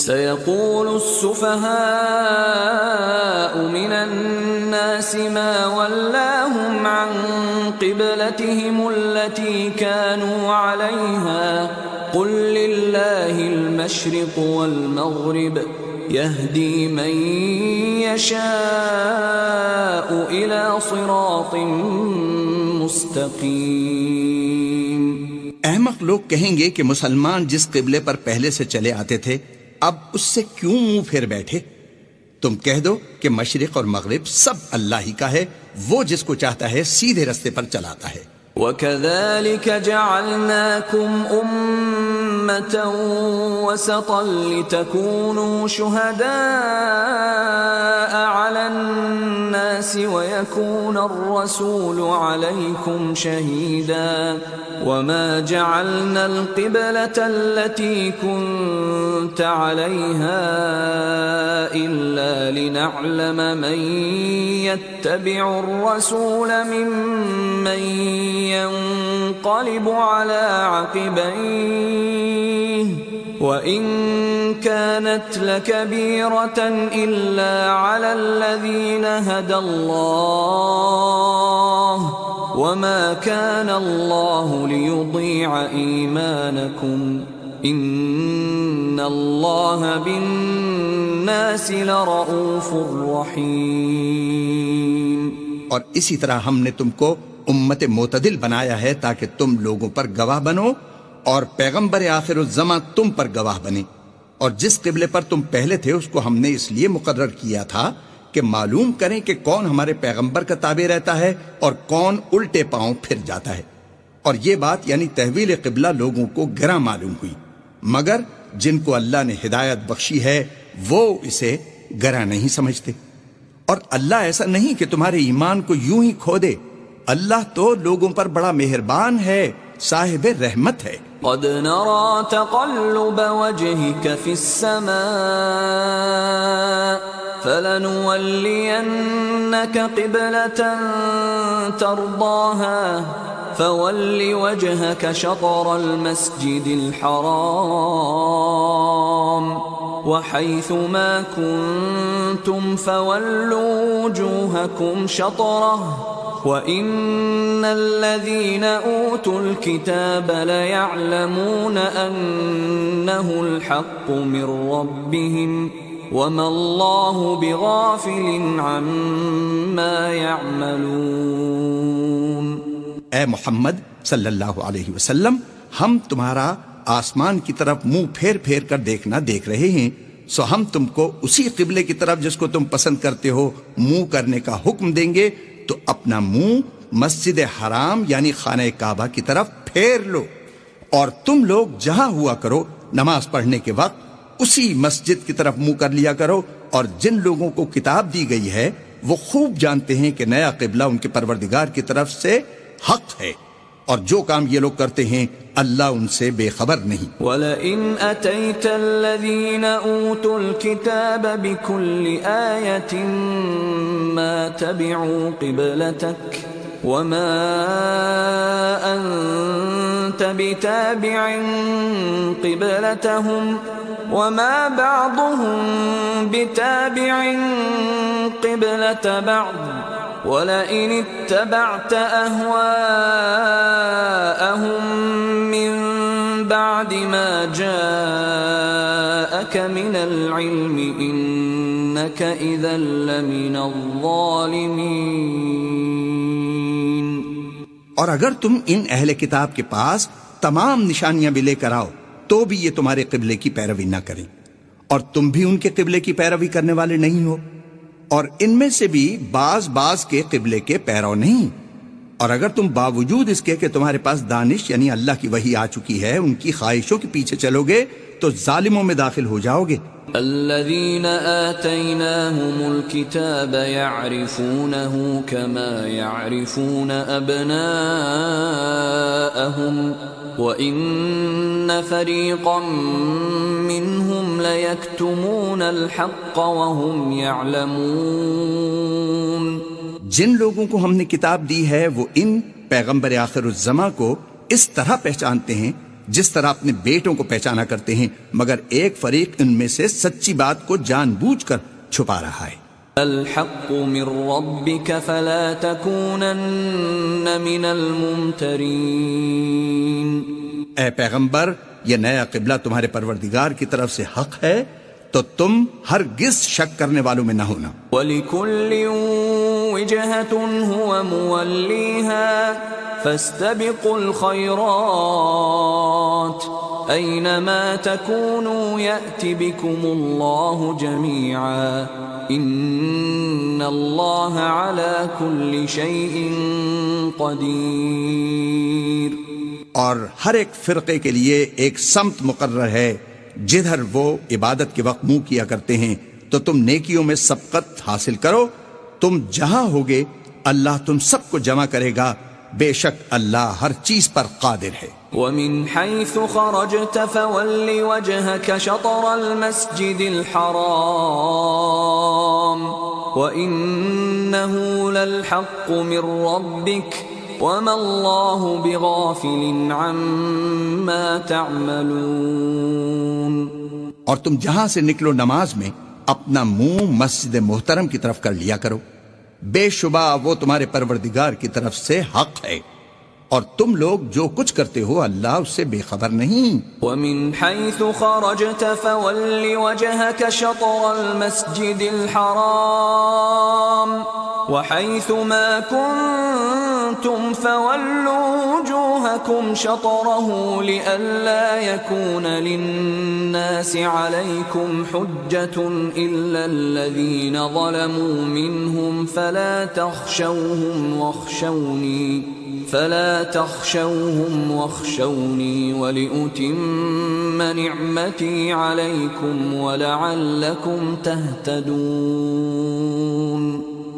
سيقول السفهاء من الناس ما ولاهم عن قبلتهم التي كانوا عليها قل لله المشرق والمغرب يهدي من يشاء إلى صراط مستقيم۔ احمق لوگ کہیں گے کہ مسلمان جس قبلے پر پہلے سے چلے آتے تھے اب اس سے کیوں منہ پھیر بیٹھے؟ تم کہہ دو کہ مشرق اور مغرب سب اللہ ہی کا ہے، وہ جس کو چاہتا ہے سیدھے رستے پر چلاتا ہے۔ وَكَذَلِكَ جَعَلْنَاكُمْ أُمَّةً وَسَطًا لِتَكُونُوا شُهَدَاءَ عَلَى النَّاسِ وَيَكُونَ الرَّسُولُ عَلَيْكُمْ شَهِيدًا وَمَا جَعَلْنَا الْقِبْلَةَ الَّتِي كُنْتَ عَلَيْهَا إِلَّا لِنَعْلَمَ مَنْ يَتَّبِعُ الرَّسُولَ مِمَّنْ ينقلب على عقبيه وإن كانت لكبيرة إلا على الذين هدى الله وما كان الله ليضيع إيمانكم إن الله بالناس لرؤوف رحيم۔ اور اسی طرح ہم نے تم کو امت معتدل بنایا ہے تاکہ تم لوگوں پر گواہ بنو اور پیغمبر آخر الزماں تم پر گواہ بنے، اور جس قبلے پر تم پہلے تھے اس کو ہم نے اس لیے مقرر کیا تھا کہ معلوم کریں کہ کون ہمارے پیغمبر کا تابع رہتا ہے اور کون الٹے پاؤں پھر جاتا ہے۔ اور یہ بات یعنی تحویل قبلہ لوگوں کو گراں معلوم ہوئی، مگر جن کو اللہ نے ہدایت بخشی ہے وہ اسے گراں نہیں سمجھتے۔ اور اللہ ایسا نہیں کہ تمہارے ایمان کو یوں ہی کھو دے، اللہ تو لوگوں پر بڑا مہربان ہے، صاحب رحمت ہے۔ قد نرى تقلب وجهك في السماء فلنولينك قبلة ترضاها فول وجهك شطر المسجد الحرام وحيث ما كنتم فولوا وجوهكم شطره وَإِنَّ الَّذِينَ أُوتُوا الْكِتَابَ لَيَعْلَمُونَ أَنَّهُ الْحَقُّ مِنْ رَبِّهِمْ وَمَا اللَّهُ بِغَافِلٍ عَمَّا يَعْمَلُونَ۔ اے محمد صلی اللہ علیہ وسلم، ہم تمہارا آسمان کی طرف منہ پھیر پھیر کر دیکھنا دیکھ رہے ہیں، سو ہم تم کو اسی قبلے کی طرف جس کو تم پسند کرتے ہو منہ کرنے کا حکم دیں گے، تو اپنا منہ مسجد حرام یعنی خانہ کعبہ کی طرف پھیر لو، اور تم لوگ جہاں ہوا کرو نماز پڑھنے کے وقت اسی مسجد کی طرف منہ کر لیا کرو۔ اور جن لوگوں کو کتاب دی گئی ہے وہ خوب جانتے ہیں کہ نیا قبلہ ان کے پروردگار کی طرف سے حق ہے، اور جو کام یہ لوگ کرتے ہیں اللہ ان سے بے خبر نہیں۔ وَلَئِنْ أَتَيْتَ الَّذِينَ أُوتُوا الْكِتَابَ بِكُلِّ آيَةٍ مَا تَبِعُوا قِبْلَتَكَ وَمَا أَنْتَ بِتَابِعٍ قِبْلَتَهُمْ وَمَا بَعْضُهُمْ بِتَابِعٍ قِبْلَةَ بَعْضٍ وَلَئِنِ اتَّبَعْتَ أَهْوَاءَهُمْ مِنْ بَعْدِ مَا جَاءَكَ مِنَ الْعِلْمِ إِنَّكَ إِذًا لَمِنَ الظَّالِمِينَ۔ اور اگر تم ان اہل کتاب کے پاس تمام نشانیاں بھی لے کر آؤ تو بھی یہ تمہارے قبلے کی پیروی نہ کریں، اور تم بھی ان کے قبلے کی پیروی کرنے والے نہیں ہو، اور ان میں سے بھی بعض کے قبلے کے پیرو نہیں۔ اور اگر تم باوجود اس کے کہ تمہارے پاس دانش یعنی اللہ کی وحی آ چکی ہے ان کی خواہشوں کے پیچھے چلو گے تو ظالموں میں داخل ہو جاؤ گے۔ الذين آتيناهم الكتاب يعرفونه كما يعرفون أبناءهم وإن فريقا منهم ليكتمون الحق وهم يعلمون۔ جن لوگوں کو ہم نے کتاب دی ہے وہ ان پیغمبر آخر الزماں کو اس طرح پہچانتے ہیں جس طرح اپنے بیٹوں کو پہچانا کرتے ہیں، مگر ایک فریق ان میں سے سچی بات کو جان بوجھ کر چھپا رہا ہے۔ الحق من ربك فلا تكونن من الممترين۔ اے پیغمبر، یہ نیا قبلہ تمہارے پروردگار کی طرف سے حق ہے، تو تم ہرگز شک کرنے والوں میں نہ ہونا۔ وَلِكُلٍّ وِجْهَةٌ هُوَ مُوَلِّيهَا فَاسْتَبِقُوا الْخَيْرَاتِ أَيْنَمَا تَكُونُوا يَأْتِ بِكُمُ اللَّهُ جَمِيعًا إِنَّ اللَّهَ عَلَى كُلِّ شَيْءٍ قَدِيرٌ۔ اور ہر ایک فرقے کے لیے ایک سمت مقرر ہے جدھر وہ عبادت کے وقت منہ کیا کرتے ہیں، تو تم نیکیوں میں سبقت حاصل کرو۔ تم جہاں ہوگے اللہ تم سب کو جمع کرے گا، بے شک اللہ ہر چیز پر قادر ہے۔ وَمِنْ حَيْثُ خَرَجْتَ فَوَلِّ وَجْهَكَ شَطْرَ الْمَسْجِدِ الْحَرَامِ وَإِنَّهُ لَلْحَقُّ مِنْ رَبِّكَ وَمَا اللَّهُ بِغَافِلٍ عَمَّا تَعْمَلُونَ۔ اور تم جہاں سے نکلو نماز میں اپنا منہ مسجد محترم کی طرف کر لیا کرو، بے شبہ وہ تمہارے پروردگار کی طرف سے حق ہے، اور تم لوگ جو کچھ کرتے ہو اللہ اس سے بے خبر نہیں۔ وَمِنْ حَيْثُ خَرَجْتَ فَوَلِّ وَجْهَكَ شَطْرَ الْمَسْجِدِ الْحَرَامِ وَحَيْثُ مَا كُنْتُمْ فَوَلُّوا وُجُوهَكُمْ شَطْرَهُ لِئَلَّا يَكُونَ لِلنَّاسِ عَلَيْكُمْ حُجَّةٌ إِلَّا الَّذِينَ ظَلَمُوا مِنْهُمْ فَلَا تَخْشَوْهُمْ وَاخْشَوْنِي وَلِأُتِمَّ نِعْمَتِي عَلَيْكُمْ وَلَعَلَّكُمْ تَهْتَدُونَ۔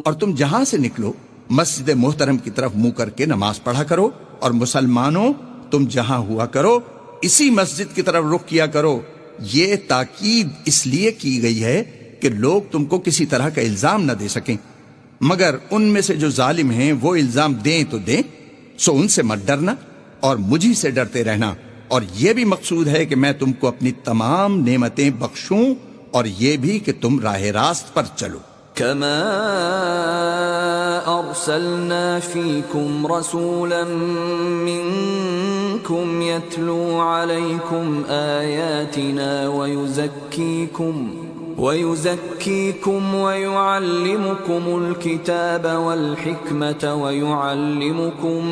اور تم جہاں سے نکلو مسجد محترم کی طرف منہ کر کے نماز پڑھا کرو، اور مسلمانوں تم جہاں ہوا کرو اسی مسجد کی طرف رخ کیا کرو۔ یہ تاکید اس لیے کی گئی ہے کہ لوگ تم کو کسی طرح کا الزام نہ دے سکیں، مگر ان میں سے جو ظالم ہیں وہ الزام دیں تو دیں، سو ان سے مت ڈرنا اور مجھی سے ڈرتے رہنا۔ اور یہ بھی مقصود ہے کہ میں تم کو اپنی تمام نعمتیں بخشوں، اور یہ بھی کہ تم راہ راست پر چلو۔ كما أرسلنا فيكم رسولا منكم يتلو عليكم آياتنا ويزكيكم ويعلمكم الكتاب والحكمة ويعلمكم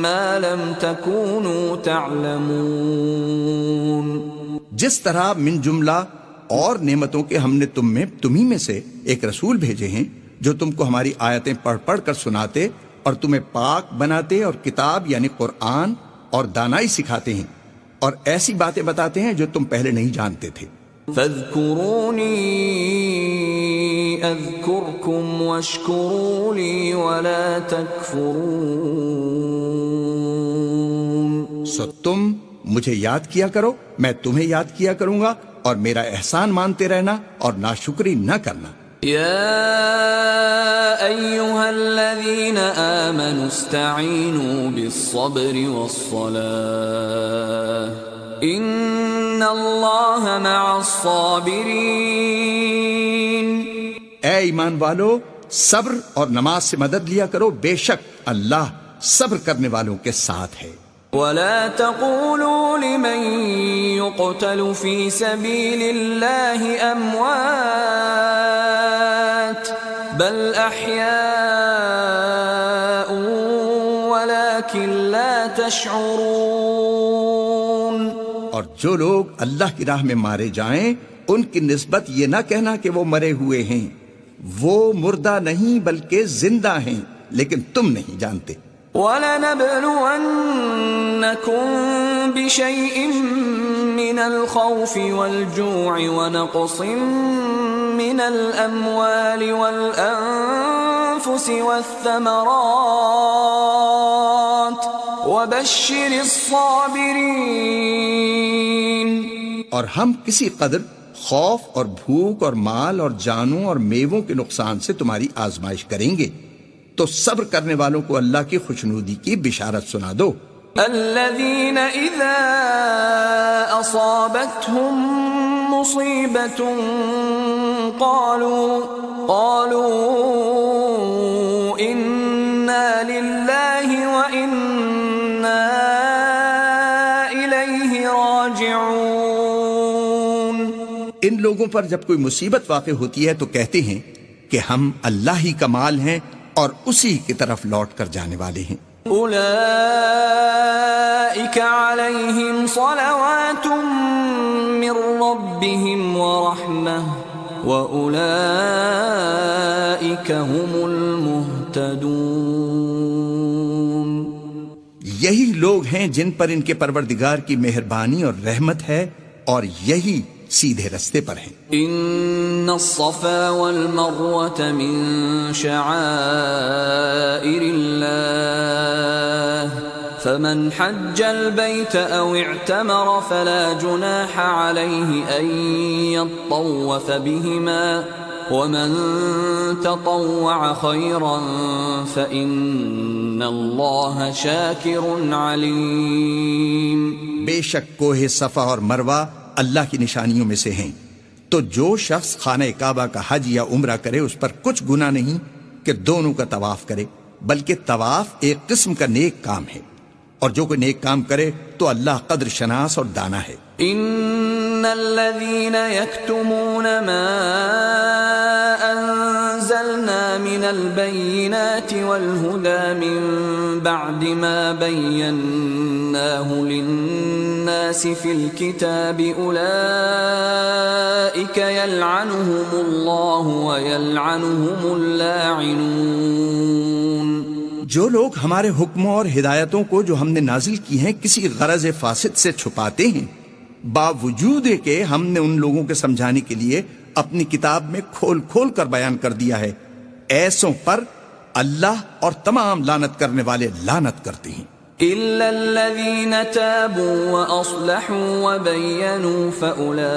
ما لم تكونوا تعلمون۔ جس طرح من جملہ اور نعمتوں کے ہم نے تمہیں میں سے ایک رسول بھیجے ہیں جو تم کو ہماری آیتیں پڑھ پڑھ کر سناتے اور تمہیں پاک بناتے اور کتاب یعنی قرآن اور دانائی سکھاتے ہیں، اور ایسی باتیں بتاتے ہیں جو تم پہلے نہیں جانتے تھے۔ فاذکرونی اذکرکم واشکروا لی ولا تکفرون۔ سو تم مجھے یاد کیا کرو، میں تمہیں یاد کیا کروں گا، اور میرا احسان مانتے رہنا اور ناشکری نہ کرنا۔ یا ایھا الذین آمنوا استعینوا بالصبر والصلاة ان اللہ مع الصابرین۔ اے ایمان والو، صبر اور نماز سے مدد لیا کرو، بے شک اللہ صبر کرنے والوں کے ساتھ ہے۔ ولا تقولوا لمن يقتل في سبيل الله أموات بل أحياء ولكن لا تشعرون۔ اور جو لوگ اللہ کی راہ میں مارے جائیں ان کی نسبت یہ نہ کہنا کہ وہ مرے ہوئے ہیں، وہ مردہ نہیں بلکہ زندہ ہیں، لیکن تم نہیں جانتے۔ وَلَنَبْلُوَنَّكُمْ بِشَيْءٍ مِّنَ الْخَوْفِ وَالْجُوعِ وَنَقْصٍ مِّنَ الْأَمْوَالِ وَالْأَنفُسِ وَالثَّمَرَاتِ وَبَشِّرِ الصَّابِرِينَ۔ اور ہم کسی قدر خوف اور بھوک اور مال اور جانوں اور میووں کے نقصان سے تمہاری آزمائش کریں گے، تو صبر کرنے والوں کو اللہ کی خوشنودی کی بشارت سنا دو۔ الذين إذا أصابتهم مصيبة قالوا إنا لله وإنا إليه راجعون. ان لوگوں پر جب کوئی مصیبت واقع ہوتی ہے تو کہتے ہیں کہ ہم اللہ ہی کا مال ہیں اور اسی کی طرف لوٹ کر جانے والے ہیں. أولئك عليهم صلوات من ربهم ورحمة وأولئك هم المهتدون. یہی لوگ ہیں جن پر ان کے پروردگار کی مہربانی اور رحمت ہے اور یہی سیدھے رستے پر ہیں. ان الصفا والمروة من شعائر الله فمن حج البيت او اعتمر فلا جناح عليه ان يطوف بهما ومن تطوع خيرا فإن الله شاكر عليم. بے شک کوہ صفا اور مروہ اللہ کی نشانیوں میں سے ہیں، تو جو شخص خانہ کعبہ کا حج یا عمرہ کرے اس پر کچھ گناہ نہیں کہ دونوں کا طواف کرے، بلکہ طواف ایک قسم کا نیک کام ہے، اور جو کوئی نیک کام کرے تو اللہ قدر شناس اور دانا ہے. ان الذين يكتمون ما انزلنا من البينات والهدى من بعد ما بيناه للناس في الكتاب اولئك يلعنهم الله ويلعنهم اللاعنون. جو لوگ ہمارے حکموں اور ہدایتوں کو جو ہم نے نازل کی ہیں کسی غرض فاسد سے چھپاتے ہیں، باوجود کہ ہم نے ان لوگوں کے سمجھانے کے لیے اپنی کتاب میں کھول کھول کر بیان کر دیا ہے، ایسوں پر اللہ اور تمام لعنت کرنے والے لعنت کرتے ہیں. إلا الذين تابوا وأصلحوا وبينوا فأولئك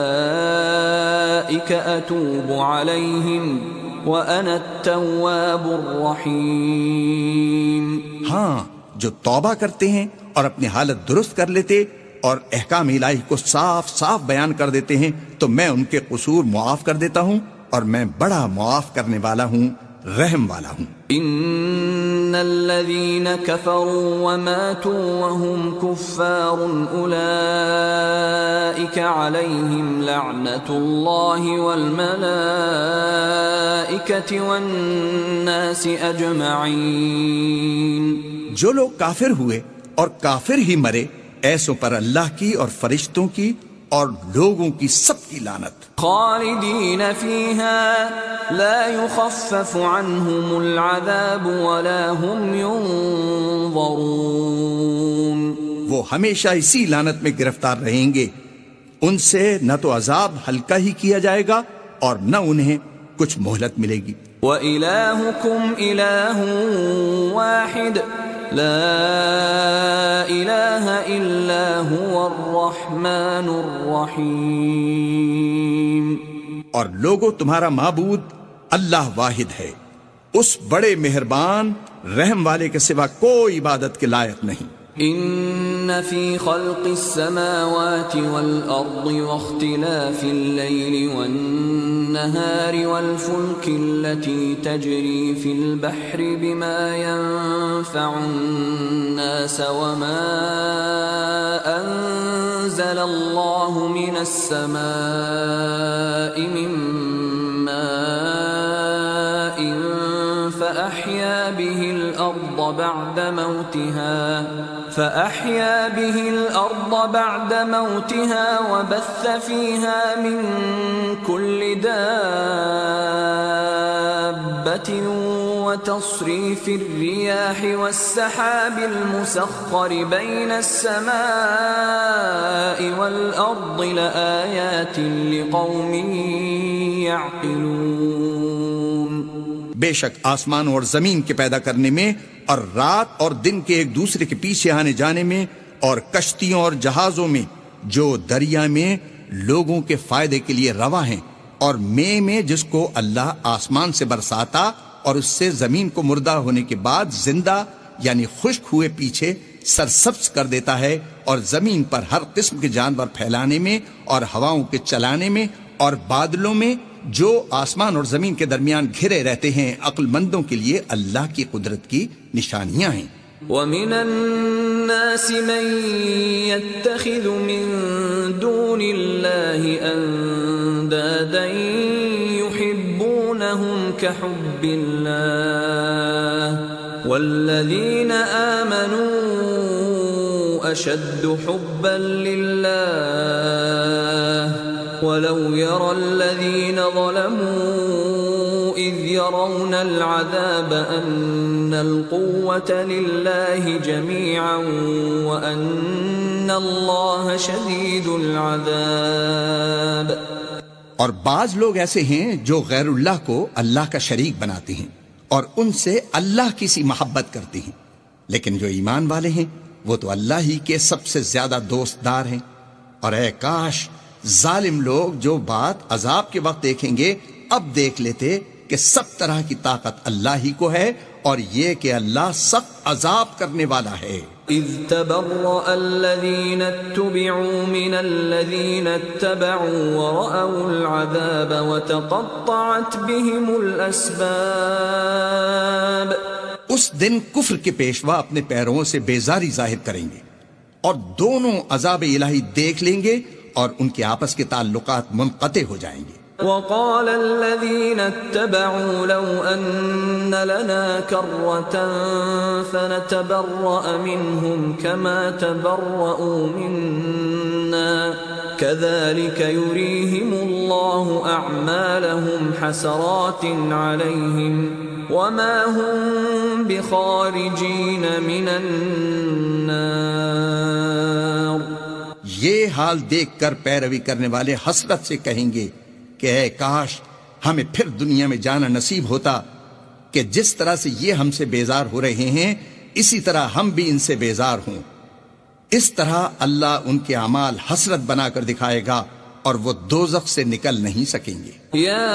أتوب عليهم وأنا التواب الرحيم. ہاں، جو توبہ کرتے ہیں اور اپنی حالت درست کر لیتے اور احکام الہی کو صاف صاف بیان کر دیتے ہیں تو میں ان کے قصور معاف کر دیتا ہوں اور میں بڑا معاف کرنے والا ہوں، رحم والا ہوں. ان الذين كفروا وماتوا وهم كفار اولئك عليهم لعنة الله والملائكة والناس اجمعين. جو لوگ کافر ہوئے اور کافر ہی مرے، ایسوں پر اللہ کی اور فرشتوں کی اور لوگوں کی سب کی لعنت. خالدین فیہا لا یخفف عنہم العذاب ولا هم ينظرون. وہ ہمیشہ اسی لعنت میں گرفتار رہیں گے، ان سے نہ تو عذاب ہلکا ہی کیا جائے گا اور نہ انہیں کچھ مہلت ملے گی. وَإِلَٰهُكُمْ إِلَٰهٌ وَاحِدٌ لا الہ الا هو الرحمن الرحیم. اور لوگو تمہارا معبود اللہ واحد ہے، اس بڑے مہربان رحم والے کے سوا کوئی عبادت کے لائق نہیں. ان فی خلق السماوات والارض واختلاف الليل والنهار والفلك التي تجري في البحر بما ينفع الناس وما انزل الله من السماء من ماء فأحيا به الأرض بعد موتها وبث فيها من كل دابة وتصريف الرياح والسحاب المسخر بين السماء والأرض لآيات لقوم يعقلون. بے شک آسمان اور زمین کے پیدا کرنے میں اور رات اور دن کے ایک دوسرے کے پیچھے آنے جانے میں اور کشتیوں اور جہازوں میں جو دریا میں لوگوں کے فائدے کے لیے روا ہیں اور میں جس کو اللہ آسمان سے برساتا اور اس سے زمین کو مردہ ہونے کے بعد زندہ یعنی خشک ہوئے پیچھے سرسبز کر دیتا ہے اور زمین پر ہر قسم کے جانور پھیلانے میں اور ہواؤں کے چلانے میں اور بادلوں میں جو آسمان اور زمین کے درمیان گھرے رہتے ہیں، عقل مندوں کے لیے اللہ کی قدرت کی نشانیاں ہیں۔ وَمِنَ النَّاسِ مَن يَتَّخِذُ مِن دُونِ اللَّهِ أَندَادًا يُحِبُّونَهُمْ كَحُبِّ اللَّهِ وَالَّذِينَ آمَنُوا أَشَدُّ حُبًّا لِلَّهِ وَلَوْ يَرَى الَّذِينَ ظَلَمُوا إِذْ يَرَوْنَ الْعَذَابَ أَنَّ الْقُوَّةَ لِلَّهِ جَمِيعًا وَأَنَّ اللَّهَ شَدِيدُ الْعَذَابِ۔ اور بعض لوگ ایسے ہیں جو غیر اللہ کو اللہ کا شریک بناتے ہیں اور ان سے اللہ کی سی محبت کرتے ہیں، لیکن جو ایمان والے ہیں وہ تو اللہ ہی کے سب سے زیادہ دوست دار ہیں۔ اور اے کاش ظالم لوگ جو بات عذاب کے وقت دیکھیں گے اب دیکھ لیتے کہ سب طرح کی طاقت اللہ ہی کو ہے اور یہ کہ اللہ سخت عذاب کرنے والا ہے۔ اذ تبرأ الذین اتبعوا من الذین اتبعوا ورأوا العذاب وتقطعت بهم الاسباب۔ اس دن کفر کے پیشوا اپنے پیروں سے بیزاری ظاہر کریں گے اور دونوں عذاب الہی دیکھ لیں گے اور ان کے آپس کے تعلقات منقطع ہو جائیں گے۔ وقال الذين اتبعوا لو أن لنا كرة فنتبرأ منهم كما تبرؤوا منا كذلك يريهم الله أعمالهم حسرات عليهم وما هم بخارجين من النار۔ یہ حال دیکھ کر پیروی کرنے والے حسرت سے کہیں گے کہ اے کاش ہمیں پھر دنیا میں جانا نصیب ہوتا کہ جس طرح سے یہ ہم سے بیزار ہو رہے ہیں اسی طرح ہم بھی ان سے بیزار ہوں۔ اس طرح اللہ ان کے اعمال حسرت بنا کر دکھائے گا اور وہ دوزخ سے نکل نہیں سکیں گے۔ یا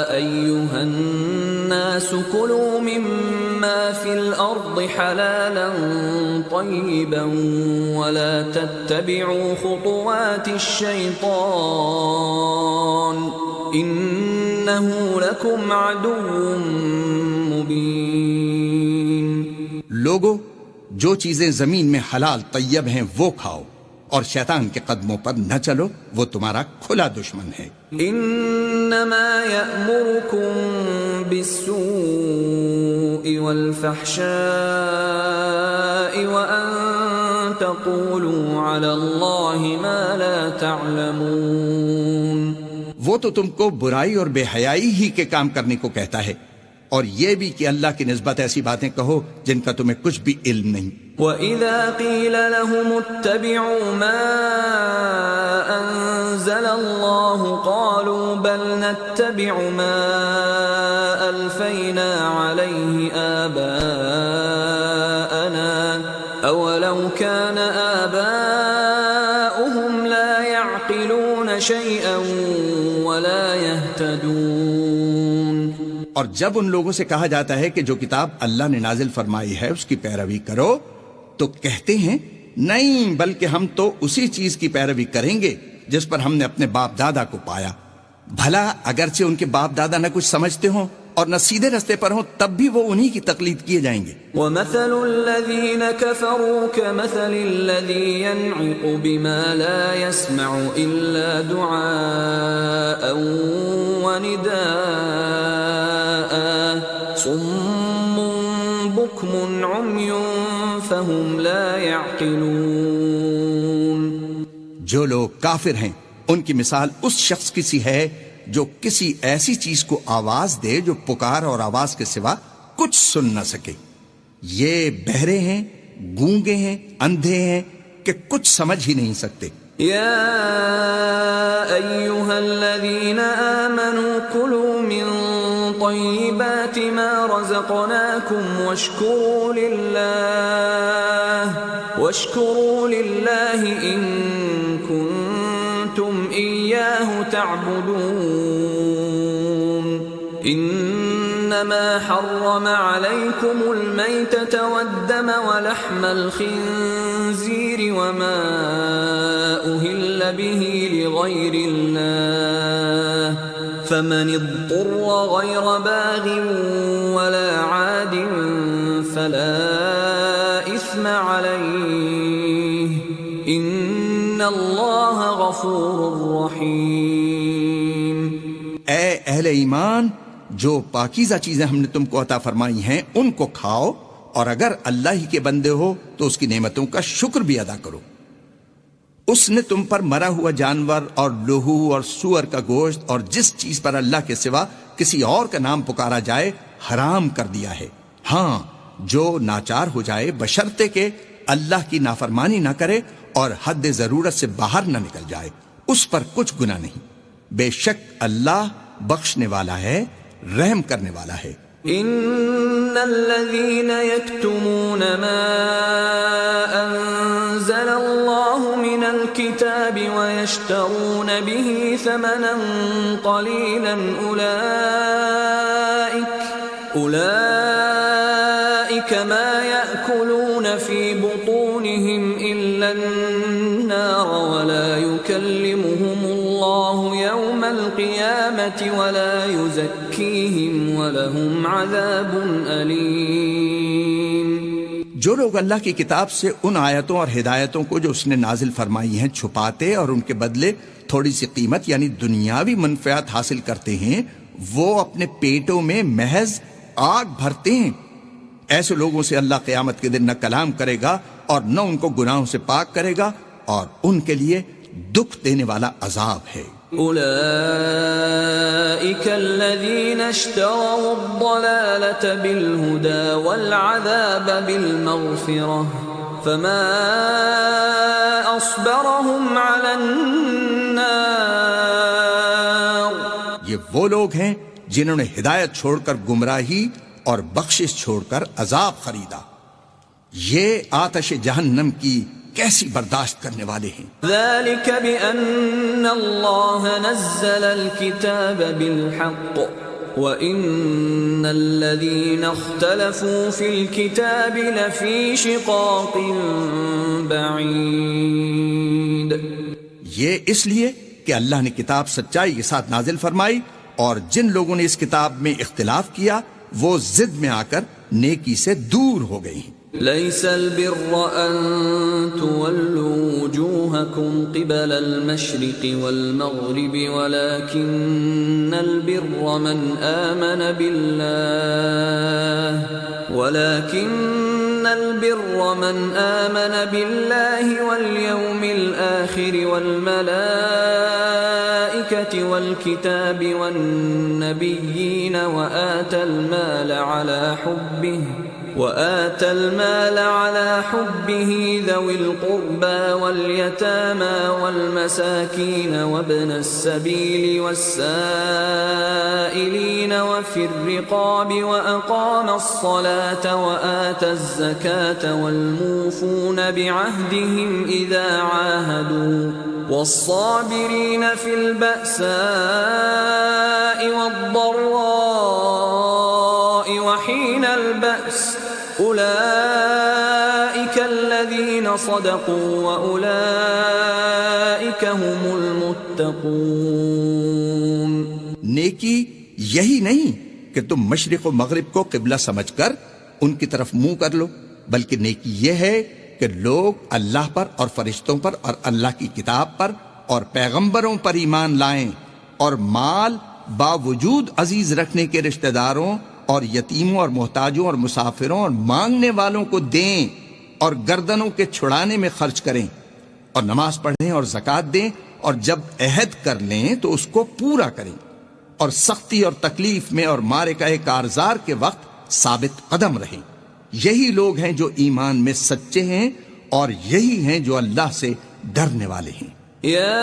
ایھا الناس کلوا مما فی الارض حلالا طیبا ولا تتبعوا خطوات الشیطان انہ لکم عدو مبین۔ لوگو جو چیزیں زمین میں حلال طیب ہیں وہ کھاؤ اور شیطان کے قدموں پر نہ چلو، وہ تمہارا کھلا دشمن ہے۔ انما یأمرکم بالسوء والفحشاء وان تقولوا علی اللہ ما لا تعلمون۔ وہ تو تم کو برائی اور بے حیائی ہی کے کام کرنے کو کہتا ہے اور یہ بھی کہ اللہ کی نسبت ایسی باتیں کہو جن کا تمہیں کچھ بھی علم نہیں۔ وَإِذَا قِيلَ لَهُمُ اتَّبِعُوا مَا أَنزَلَ اللَّهُ قَالُوا بَلْ نَتَّبِعُ مَا أَلْفَيْنَا عَلَيْهِ آبَاءَنَا أَوَلَوْ كَانَ آبَاؤُهُمْ لَا يَعْقِلُونَ شَيْئًا وَلَا يَهْتَدُونَ۔ اور جب ان لوگوں سے کہا جاتا ہے کہ جو کتاب اللہ نے نازل فرمائی ہے اس کی پیروی کرو تو کہتے ہیں نہیں، بلکہ ہم تو اسی چیز کی پیروی کریں گے جس پر ہم نے اپنے باپ دادا کو پایا۔ بھلا اگرچہ ان کے باپ دادا نہ کچھ سمجھتے ہوں اور نہ سیدھے رستے پر ہوں تب بھی وہ انہی کی تقلید کیے جائیں گے۔ وَمَثَلُ الَّذِينَ كَفَرُوا كَمَثَلِ الَّذِي يَنْعِقُ بِمَا لَا يَسْمَعُ إِلَّا دُعَاءً وَنِدَاءً صُمٌّ بُكْمٌ عُمْيٌ فَهُمْ لَا يَعْقِلُونَ۔ جو لوگ کافر ہیں ان کی مثال اس شخص کی سی ہے جو کسی ایسی چیز کو آواز دے جو پکار اور آواز کے سوا کچھ سن نہ سکے۔ یہ بہرے ہیں، گونگے ہیں، اندھے ہیں کہ کچھ سمجھ ہی نہیں سکتے۔ یا ایھا الذین آمنوا کلوا من طیبات ما رزقناکم واشکروا للہ ان کنتم ایاہ تعبدون۔ ان إنما حرم عليكم الميتة والدم ولحم الخنزير وما أهل به لغير الله فمن اضطر غير باغ ولا عاد فلا إثم عليه إن الله غفور رحيم۔ اے اہل ایمان، جو پاکیزہ چیزیں ہم نے تم کو عطا فرمائی ہیں ان کو کھاؤ، اور اگر اللہ ہی کے بندے ہو تو اس کی نعمتوں کا شکر بھی ادا کرو۔ اس نے تم پر مرا ہوا جانور اور لہو اور سور کا گوشت اور جس چیز پر اللہ کے سوا کسی اور کا نام پکارا جائے حرام کر دیا ہے، ہاں جو ناچار ہو جائے بشرطے کہ اللہ کی نافرمانی نہ کرے اور حد ضرورت سے باہر نہ نکل جائے، اس پر کچھ گناہ نہیں، بے شک اللہ بخشنے والا ہے، رحم کرنے والا ہے۔ ان الذين يكتمون ما انزل الله من الكتاب ويشترون به ثمنا قليلا اولئك ما يأكلون في بطونهم الا النار ولا يكلمهم الله يوم القيامة ولا يزكيهم ولهم عذاب أليم۔ جو لوگ اللہ کی کتاب سے ان آیتوں اور ہدایتوں کو جو اس نے نازل فرمائی ہیں چھپاتے اور ان کے بدلے تھوڑی سی قیمت یعنی دنیاوی منفعت حاصل کرتے ہیں، وہ اپنے پیٹوں میں محض آگ بھرتے ہیں، ایسے لوگوں سے اللہ قیامت کے دن نہ کلام کرے گا اور نہ ان کو گناہوں سے پاک کرے گا، اور ان کے لیے دکھ دینے والا عذاب ہے۔ أولئك الذين اشتروا الضلالة بالهدى والعذاب بالمغفرة فما أصبرهم على النار۔ یہ وہ لوگ ہیں جنہوں نے ہدایت چھوڑ کر گمراہی اور بخشش چھوڑ کر عذاب خریدا، یہ آتش جہنم کی کیسی برداشت کرنے والے ہیں۔ ذلك بأن الله نزل الكتاب بالحق وإن الذين اختلفوا في الكتاب لفي شقاق بعيد۔ یہ اس لیے کہ اللہ نے کتاب سچائی کے ساتھ نازل فرمائی، اور جن لوگوں نے اس کتاب میں اختلاف کیا وہ ضد میں آ کر نیکی سے دور ہو گئی ہیں۔ ليس البر أن تولوا وجوهكم قبل المشرق والمغرب ولكن البر من آمن بالله واليوم الآخر والملائكة والكتاب والنبيين وآتى المال على حبه ذوي القربى واليتامى والمساكين وابن السبيل والسائلين وفي الرقاب وأقام الصلاة وآتى الزكاة والموفون بعهدهم إذا عاهدوا والصابرين في البأساء والضراء وحين البأس أولئك الذين صدقوا وأولئك هم المتقون۔ نیکی یہی نہیں کہ تم مشرق و مغرب کو قبلہ سمجھ کر ان کی طرف منہ کر لو، بلکہ نیکی یہ ہے کہ لوگ اللہ پر اور فرشتوں پر اور اللہ کی کتاب پر اور پیغمبروں پر ایمان لائیں، اور مال باوجود عزیز رکھنے کے رشتہ داروں اور یتیموں اور محتاجوں اور مسافروں اور مانگنے والوں کو دیں، اور گردنوں کے چھڑانے میں خرچ کریں، اور نماز پڑھیں اور زکوٰۃ دیں، اور جب عہد کر لیں تو اس کو پورا کریں، اور سختی اور تکلیف میں اور مارکہ کارزار کے وقت ثابت قدم رہیں۔ یہی لوگ ہیں جو ایمان میں سچے ہیں، اور یہی ہیں جو اللہ سے ڈرنے والے ہیں۔ يا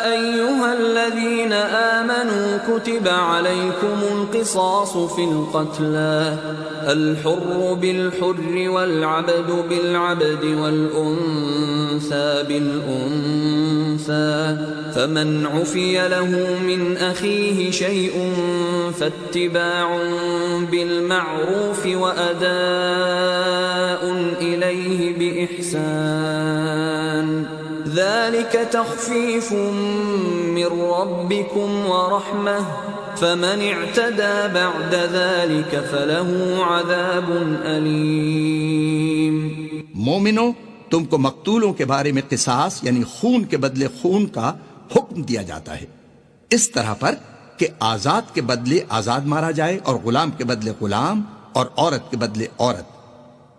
أيها الذين آمنوا كتب عليكم القصاص في القتلى الحر بالحر والعبد بالعبد والأنثى بالأنثى فمن عفي له من أخيه شيء فاتباع بالمعروف وأداء إليه بإحسان ذلك تخفيف من ربكم ورحمة فمن اعتدى بعد ذلك فله عذاب أليم. مومنو، تم کو مقتولوں کے بارے میں قصاص یعنی خون کے بدلے خون کا حکم دیا جاتا ہے، اس طرح پر کہ آزاد کے بدلے آزاد مارا جائے اور غلام کے بدلے غلام اور عورت کے بدلے عورت.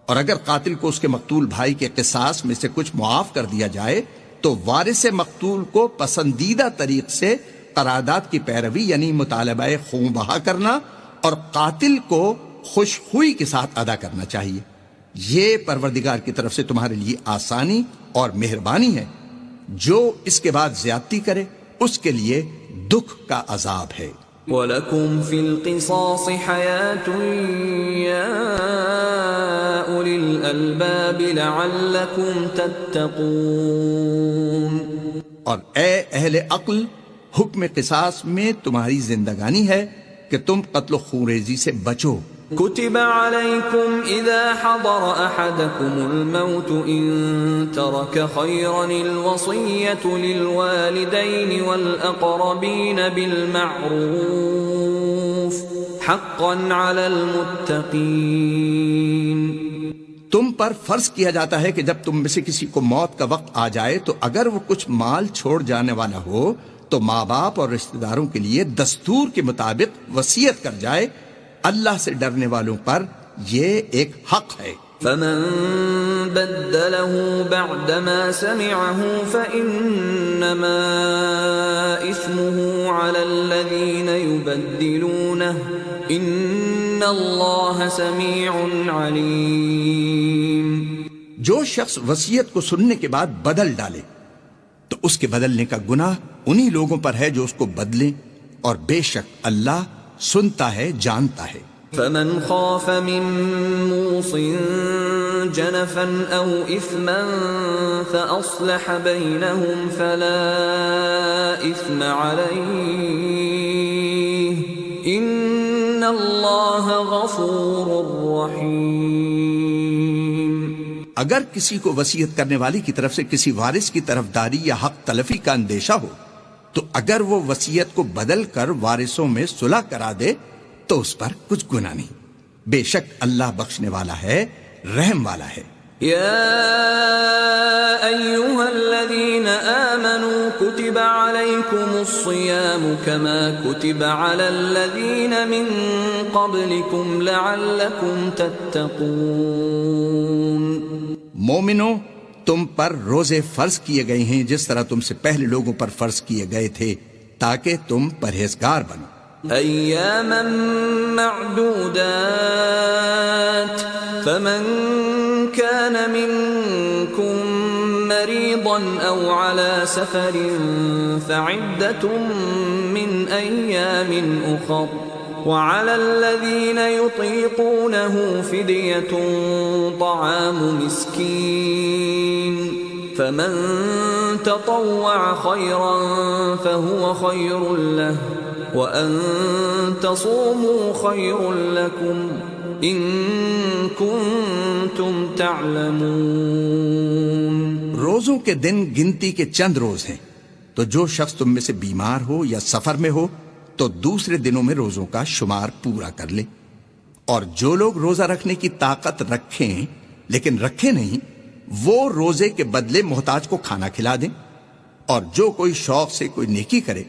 اور اگر قاتل کو اس کے مقتول بھائی کے قصاص میں سے کچھ معاف کر دیا جائے تو وارث مقتول کو پسندیدہ طریق سے قرارداد کی پیروی یعنی مطالبہ خون بہا کرنا اور قاتل کو خوش خوئی کے ساتھ ادا کرنا چاہیے. یہ پروردگار کی طرف سے تمہارے لیے آسانی اور مہربانی ہے. جو اس کے بعد زیادتی کرے اس کے لیے دکھ کا عذاب ہے. وَلَكُمْ فِي الْقِصَاصِ حَيَاةٌ يَا أُولِي الْأَلْبَابِ لَعَلَّكُمْ تَتَّقُونَ. اور اے اہل عقل، حکم قصاص میں تمہاری زندگانی ہے کہ تم قتل و خونریزی سے بچو. كتب عليكم إذا حضر أحدكم الموت إن ترك خيرا الوصية للوالدين والأقربين بالمعروف حقا على المتقين. تم پر فرض کیا جاتا ہے کہ جب تم میں سے کسی کو موت کا وقت آ جائے تو اگر وہ کچھ مال چھوڑ جانے والا ہو تو ماں باپ اور رشتہ داروں کے لیے دستور کے مطابق وصیت کر جائے. اللہ سے ڈرنے والوں پر یہ ایک حق ہے. فمن بدله بعدما سمعه فإنما إثمه على الذين يبدلونه إن الله سميع عليم. جو شخص وصیت کو سننے کے بعد بدل ڈالے تو اس کے بدلنے کا گناہ انہی لوگوں پر ہے جو اس کو بدلیں، اور بے شک اللہ سنتا ہے، جانتا ہے. فمن خاف من موص جنفا او اثما فاصلح بينهم فلا اثم عليه ان الله غفور رحيم. اگر کسی کو وصیت کرنے والی کی طرف سے کسی وارث کی طرفداری یا حق تلفی کا اندیشہ ہو تو اگر وہ وصیت کو بدل کر وارثوں میں صلح کرا دے تو اس پر کچھ گناہ نہیں. بے شک اللہ بخشنے والا ہے، رحم والا ہے. يا أيها الذين آمنوا كتب عليكم الصيام كما كتب على الذين من قبلكم لعلكم تتقون. مومنو، تم پر روزے فرض کیے گئے ہیں جس طرح تم سے پہلے لوگوں پر فرض کیے گئے تھے تاکہ تم پرہیزگار بنو. ایاما معدودات فمن كان منكم مريضا او على سفر فعدة من ايام اخر وعلى الذين يطيقونه فدية طعام مسكين فمن تطوع خيرا فهو خير له وأن تصوموا خير لكم إن كنتم تعلمون. روزوں کے دن گنتی کے چند روز ہیں، تو جو شخص تم میں سے بیمار ہو یا سفر میں ہو تو دوسرے دنوں میں روزوں کا شمار پورا کر لے. اور جو لوگ روزہ رکھنے کی طاقت رکھیں لیکن رکھے نہیں، وہ روزے کے بدلے محتاج کو کھانا کھلا دیں. اور جو کوئی شوق سے کوئی نیکی کرے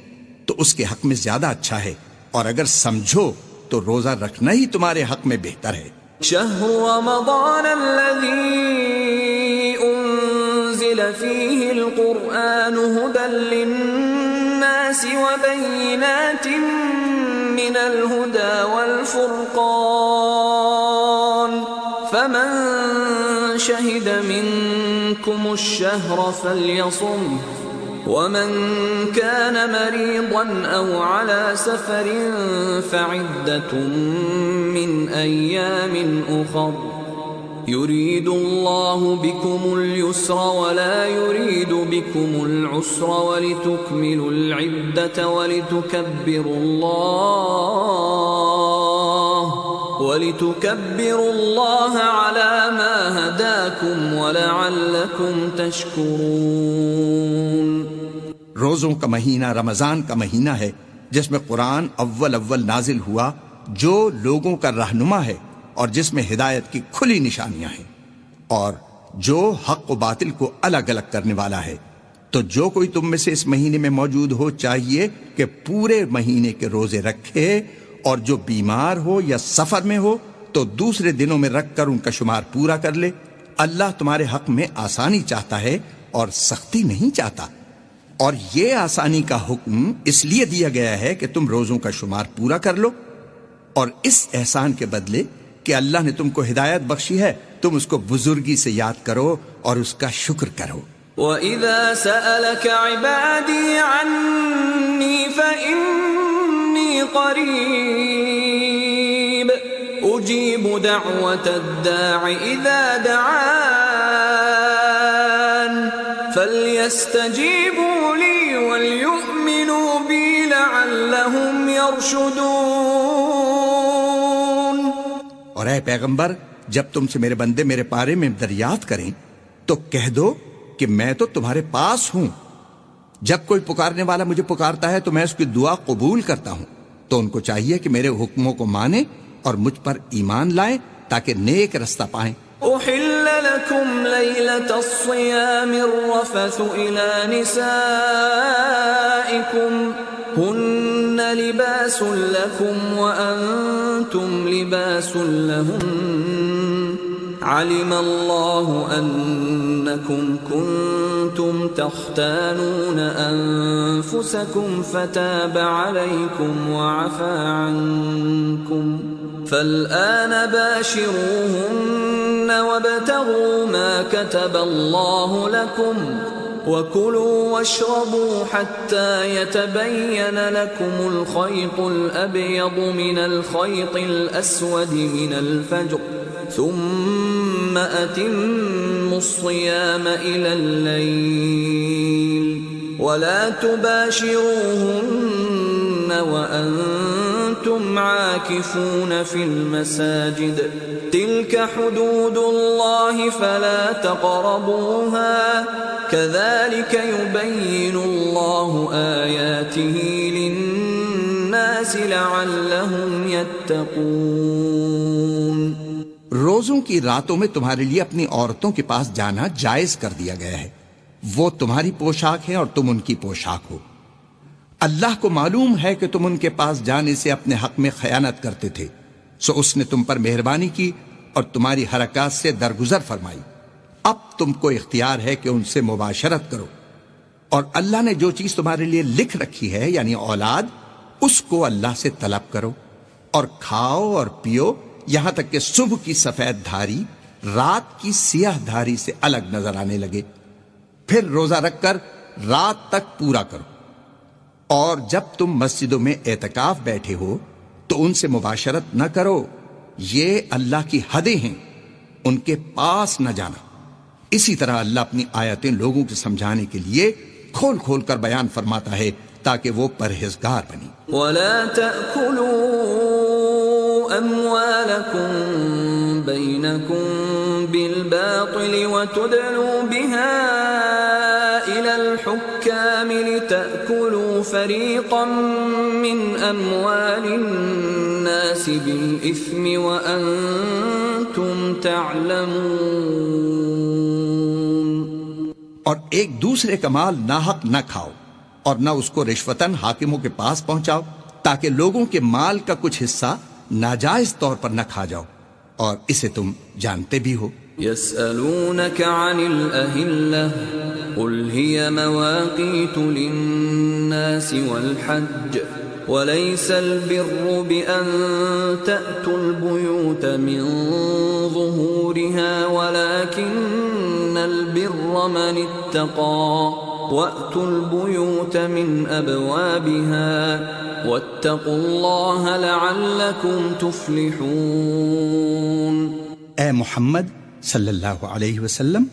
تو اس کے حق میں زیادہ اچھا ہے، اور اگر سمجھو تو روزہ رکھنا ہی تمہارے حق میں بہتر ہے. شهر رمضان الذي أنزل فيه القرآن هدى للناس وبينات من الهدى والفرقان فمن شهد منكم الشهر فليصمه ومن كان مريضا أو على سفر فعدة من أيام أخر يريد الله بكم اليسر ولا يريد بكم العسر ولتكملوا العدة ولتكبروا الله على ما هداكم ولعلكم تشكرون. روزوں کا مہینہ رمضان کا مہینہ ہے جس میں قرآن اول نازل ہوا، جو لوگوں کا رہنما ہے اور جس میں ہدایت کی کھلی نشانیاں ہیں، اور جو حق و باطل کو الگ الگ کرنے والا ہے. تو جو کوئی تم میں سے اس مہینے میں موجود ہو چاہیے کہ پورے مہینے کے روزے رکھے، اور جو بیمار ہو یا سفر میں ہو تو دوسرے دنوں میں رکھ کر ان کا شمار پورا کر لے. اللہ تمہارے حق میں آسانی چاہتا ہے اور سختی نہیں چاہتا. اور یہ آسانی کا حکم اس لیے دیا گیا ہے کہ تم روزوں کا شمار پورا کر لو، اور اس احسان کے بدلے کہ اللہ نے تم کو ہدایت بخشی ہے تم اس کو بزرگی سے یاد کرو اور اس کا شکر کرو. وَإِذَا سَأَلَكَ عِبَادِي عَنِّي فَإِنِّي قَرِيبٌ أُجِيبُ دَعْوَةَ الدَّاعِ إِذَا دَعَانِ فَلْيَسْتَجِيبُوا لِي وَلْيُؤْمِنُوا بِي لَعَلَّهُمْ يَرْشُدُونَ. اور اے پیغمبر، جب تم سے میرے بندے میرے بارے میں دریافت کریں تو کہہ دو کہ میں تو تمہارے پاس ہوں. جب کوئی پکارنے والا مجھے پکارتا ہے تو میں اس کی دعا قبول کرتا ہوں. تو ان کو چاہیے کہ میرے حکموں کو مانیں اور مجھ پر ایمان لائیں تاکہ نیک رستہ پائیں. أحل لكم ليلة الصيام الرفث إلى نسائكم هن لباس لكم وأنتم لباس لهن علم الله أنكم كنتم تختانون أنفسكم فتاب عليكم وعفى عنكم فالآن باشروهن وابتغوا ما كتب الله لكم وكلوا واشربوا حتى يتبين لكم الخيط الأبيض من الخيط الأسود من الفجر ثم أتموا الصيام إلى الليل ولا تباشروهن وأنتم عاكفون في المساجد تلك حدود الله فلا تقربوها كذلك يبين الله آياته للناس لعلهم يتقون. روزوں کی راتوں میں تمہارے لیے اپنی عورتوں کے پاس جانا جائز کر دیا گیا ہے. وہ تمہاری پوشاک ہے اور تم ان کی پوشاک ہو. اللہ کو معلوم ہے کہ تم ان کے پاس جانے سے اپنے حق میں خیانت کرتے تھے، سو اس نے تم پر مہربانی کی اور تمہاری حرکات سے درگزر فرمائی. اب تم کو اختیار ہے کہ ان سے مباشرت کرو، اور اللہ نے جو چیز تمہارے لیے لکھ رکھی ہے یعنی اولاد، اس کو اللہ سے طلب کرو اور کھاؤ اور پیو یہاں تک کہ صبح کی سفید دھاری رات کی سیاہ دھاری سے الگ نظر آنے لگے. پھر روزہ رکھ کر رات تک پورا کرو. اور جب تم مسجدوں میں اعتکاف بیٹھے ہو تو ان سے مباشرت نہ کرو، یہ اللہ کی حدیں ہیں، ان کے پاس نہ جانا. اسی طرح اللہ اپنی آیتیں لوگوں کے سمجھانے کے لیے کھول کھول کر بیان فرماتا ہے تاکہ وہ پرہیزگار بنی. وَلَا تَأْكُلُوا أَمْوَالَكُمْ بَيْنَكُمْ بِالْبَاطِلِ وَتُدْلُوا بِهَا إِلَى الْحُكَّامِ لِتَأْكُلُوا فَرِيقًا مِّنْ أَمْوَالِ النَّاسِ بِالْإِثْمِ وَأَنْتُمْ تَعْلَمُونَ. اور ایک دوسرے کا مال ناحق نہ کھاؤ اور نہ اس کو رشوتاً حاکموں کے پاس پہنچاؤ تاکہ لوگوں کے مال کا کچھ حصہ ناجائز طور پر نہ کھا جاؤ، اور اسے تم جانتے بھی ہو. يسألونك عن الأهلة قل هي مواقيت للناس والحج وليس البر بأن تأتوا البيوت من ظهورها ولكن البر من اتقى وَأْتُوا الْبُيُوتَ مِنْ أَبْوَابِهَا وَاتَّقُوا اللَّهَ لَعَلَّكُمْ تُفْلِحُونَ۔ اے محمد صلی اللہ علیہ وسلم،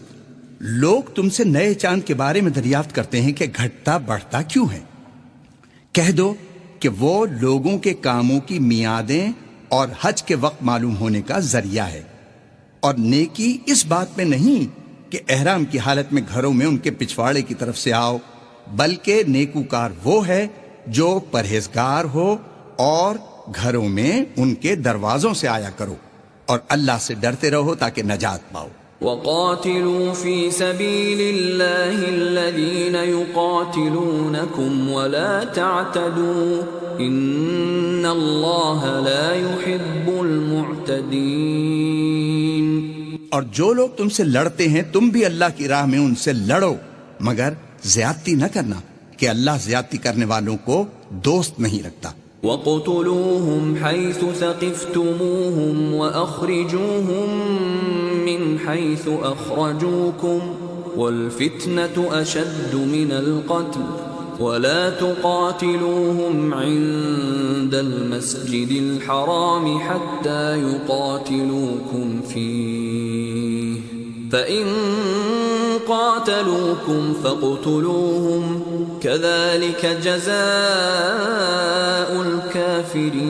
لوگ تم سے نئے چاند کے بارے میں دریافت کرتے ہیں کہ گھٹتا بڑھتا کیوں ہے؟ کہہ دو کہ وہ لوگوں کے کاموں کی میعادیں اور حج کے وقت معلوم ہونے کا ذریعہ ہے، اور نیکی اس بات میں نہیں کہ احرام کی حالت میں گھروں میں ان کے پچھواڑے کی طرف سے آؤ، بلکہ نیکوکار وہ ہے جو پرہیزگار ہو اور گھروں میں ان کے دروازوں سے آیا کرو، اور اللہ سے ڈرتے رہو تاکہ نجات پاؤ۔ وَقَاتِلُوا فِي سَبِيلِ اللَّهِ الَّذِينَ يُقَاتِلُونَكُمْ وَلَا تَعْتَدُوا إِنَّ اللَّهَ لَا يُحِبُّ الْمُعْتَدِينَ۔ اور جو لوگ تم سے لڑتے ہیں تم بھی اللہ کی راہ میں ان سے لڑو، مگر زیادتی نہ کرنا کہ اللہ زیادتی کرنے والوں کو دوست نہیں رکھتا۔ وَاقْتُلُوهُمْ حَيْثُ ثَقِفْتُمُوهُمْ وَأَخْرِجُوهُمْ مِنْ حَيْثُ أَخْرَجُوكُمْ وَالْفِتْنَةُ أَشَدُّ مِنَ الْقَتْلِ وَلَا تُقَاتِلُوهُمْ عِنْدَ الْمَسْجِدِ الْحَرَامِ حَتَّى يُقَاتِلُوكُمْ فِيهِ فَإِنْ قَاتَلُوكُمْ فَاقْتُلُوهُمْ كَذَلِكَ جَزَاءُ الْكَافِرِينَ۔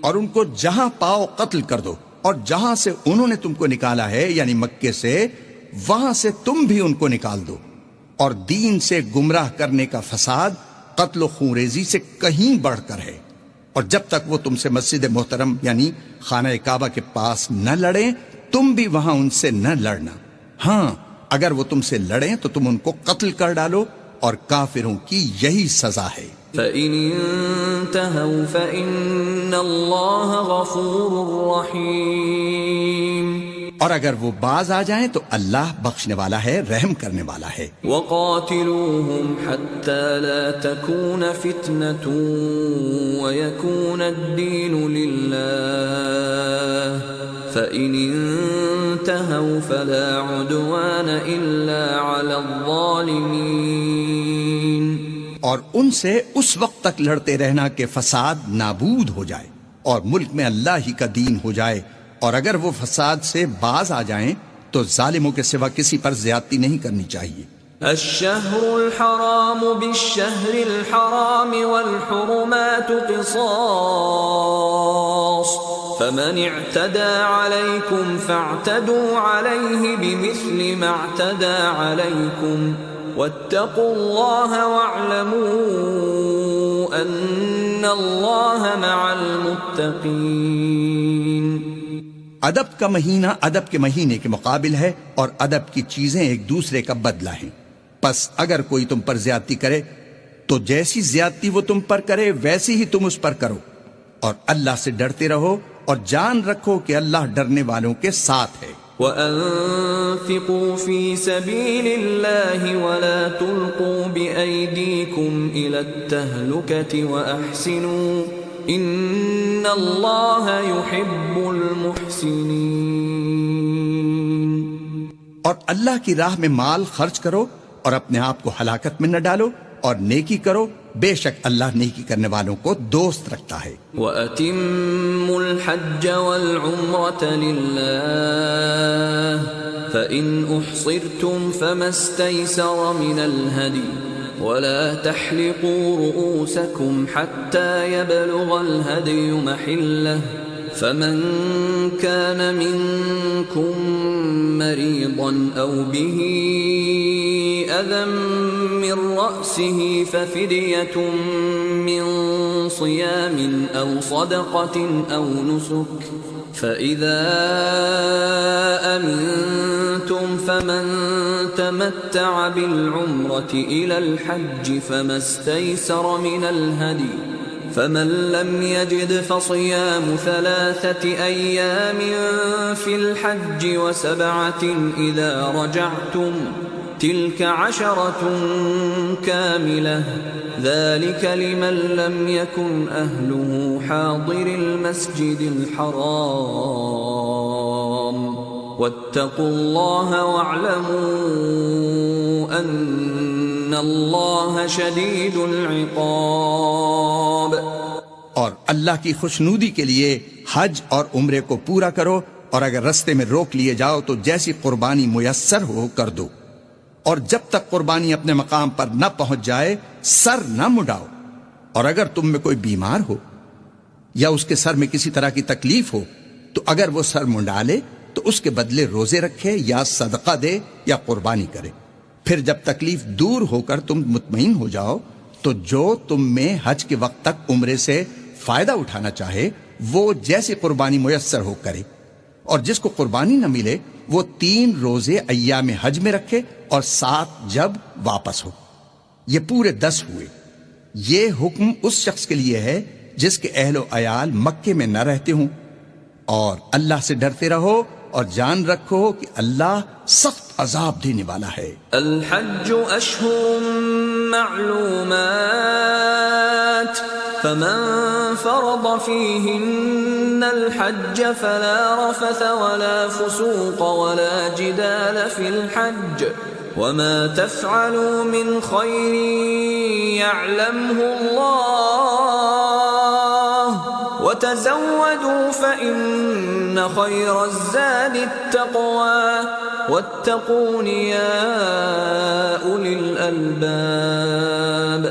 اور ان کو جہاں پاؤ قتل کر دو، اور جہاں سے انہوں نے تم کو نکالا ہے یعنی مکے سے، وہاں سے تم بھی ان کو نکال دو۔ اور دین سے گمراہ کرنے کا فساد قتل و خونریزی سے کہیں بڑھ کر ہے۔ اور جب تک وہ تم سے مسجد محترم یعنی خانہ کعبہ کے پاس نہ لڑیں تم بھی وہاں ان سے نہ لڑنا۔ ہاں اگر وہ تم سے لڑیں تو تم ان کو قتل کر ڈالو، اور کافروں کی یہی سزا ہے۔ فَإِنِ انْتَهَوْا فَإِنَّ اللَّهَ غَفُورٌ رَحِيمٌ۔ اور اگر وہ باز آ جائیں تو اللہ بخشنے والا ہے، رحم کرنے والا ہے۔ وَقَاتِلُوهُمْ حَتَّى لَا تَكُونَ فِتْنَةٌ وَيَكُونَ الدِّينُ لِلَّهِ فَإِنِ انْتَهَوْا فَلَا عُدْوَانَ إِلَّا عَلَى الظَّالِمِينَ۔ اور ان سے اس وقت تک لڑتے رہنا کہ فساد نابود ہو جائے اور ملک میں اللہ ہی کا دین ہو جائے، اور اگر وہ فساد سے باز آ جائیں تو ظالموں کے سوا کسی پر زیادتی نہیں کرنی چاہیے۔ الشهر الحرام بالشهر الحرام والحرمات قصاص فمن اعتدى عليكم فاعتدوا عليه بمثل ما اعتدى عليكم واتقوا الله واعلموا ان الله مع المتقين۔ ادب کا مہینہ ادب کے مہینے کے مقابل ہے، اور ادب کی چیزیں ایک دوسرے کا بدلہ ہیں۔ پس اگر کوئی تم پر زیادتی کرے تو جیسی زیادتی وہ تم پر کرے ویسی ہی تم اس پر کرو، اور اللہ سے ڈرتے رہو اور جان رکھو کہ اللہ ڈرنے والوں کے ساتھ ہے۔ وَأَنفِقُوا فِي سَبِيلِ اللَّهِ وَلَا تُلْقُوا بِأَيْدِيكُمْ إِلَى التَّهْلُكَةِ وَأَحْسِنُوا ان اللہ يحب المحسنین۔ اور اللہ کی راہ میں مال خرچ کرو اور اپنے آپ کو ہلاکت میں نہ ڈالو، اور نیکی کرو، بے شک اللہ نیکی کرنے والوں کو دوست رکھتا ہے۔ وَأَتِمُّوا الْحَجَّ وَالْعُمْرَةَ لِلَّهِ فَإِنْ أُحْصِرْتُمْ فَمَا اسْتَيْسَرَ مِنَ الْهَدْيِ وَلَا تَحْلِقُوا رُؤُوسَكُمْ حَتَّى يَبْلُغَ الْهَدْيُ مَحِلَّهُ فَمَنْ كَانَ مِنْكُمْ مَرِيضًا أَوْ بِهِ أَذًى مِّن رَّأْسِهِ فَفِدْيَةٌ مِّن صِيَامٍ أَوْ صَدَقَةٍ أَوْ نُسُكٍ فَإِذَا أَمِنْتُمْ فَمَنْ تَمَتَّعَ بِالْعُمْرَةِ إِلَى الْحَجِّ فَمَا اسْتَيْسَرَ مِنَ الْهَدْيِ فَمَنْ لَمْ يَجِدْ فَصِيَامُ 3 أَيَّامٍ فِي الْحَجِّ وَسَبْعَةٍ إِذَا رَجَعْتُمْ تِلْكَ 10 كَامِلَةٌ ذَلِكَ لِمَنْ لَمْ يَكُنْ أَهْلُهُ حَاضِرِ الْمَسْجِدِ الْحَرَامِ واتقوا الله واعلموا ان الله شدید العقاب. اور اللہ کی خوشنودی کے لیے حج اور عمرے کو پورا کرو، اور اگر رستے میں روک لیے جاؤ تو جیسی قربانی میسر ہو کر دو، اور جب تک قربانی اپنے مقام پر نہ پہنچ جائے سر نہ مڈاؤ. اور اگر تم میں کوئی بیمار ہو یا اس کے سر میں کسی طرح کی تکلیف ہو تو اگر وہ سر منڈا لے تو اس کے بدلے روزے رکھے یا صدقہ دے یا قربانی کرے. پھر جب تکلیف دور ہو کر تم مطمئن ہو جاؤ تو جو تم میں حج کے وقت تک عمرے سے فائدہ اٹھانا چاہے وہ جیسی قربانی میسر ہو کرے، اور جس کو قربانی نہ ملے وہ 3 روزے ایام حج میں رکھے اور 7 جب واپس ہو. یہ پورے 10 ہوئے. یہ حکم اس شخص کے لیے ہے جس کے اہل و عیال مکے میں نہ رہتے ہوں. اور اللہ سے ڈرتے رہو اور جان رکھو کہ اللہ سخت عذاب دینے والا ہے. الحج اشہر معلومات فمن فرض فيهن الحج فلا رفث ولا فسوق ولا جدال في الحج وما تفعلوا من خير يعلمه الله وتزودوا فإن خير الزاد التقوى واتقون يا أولي الألباب.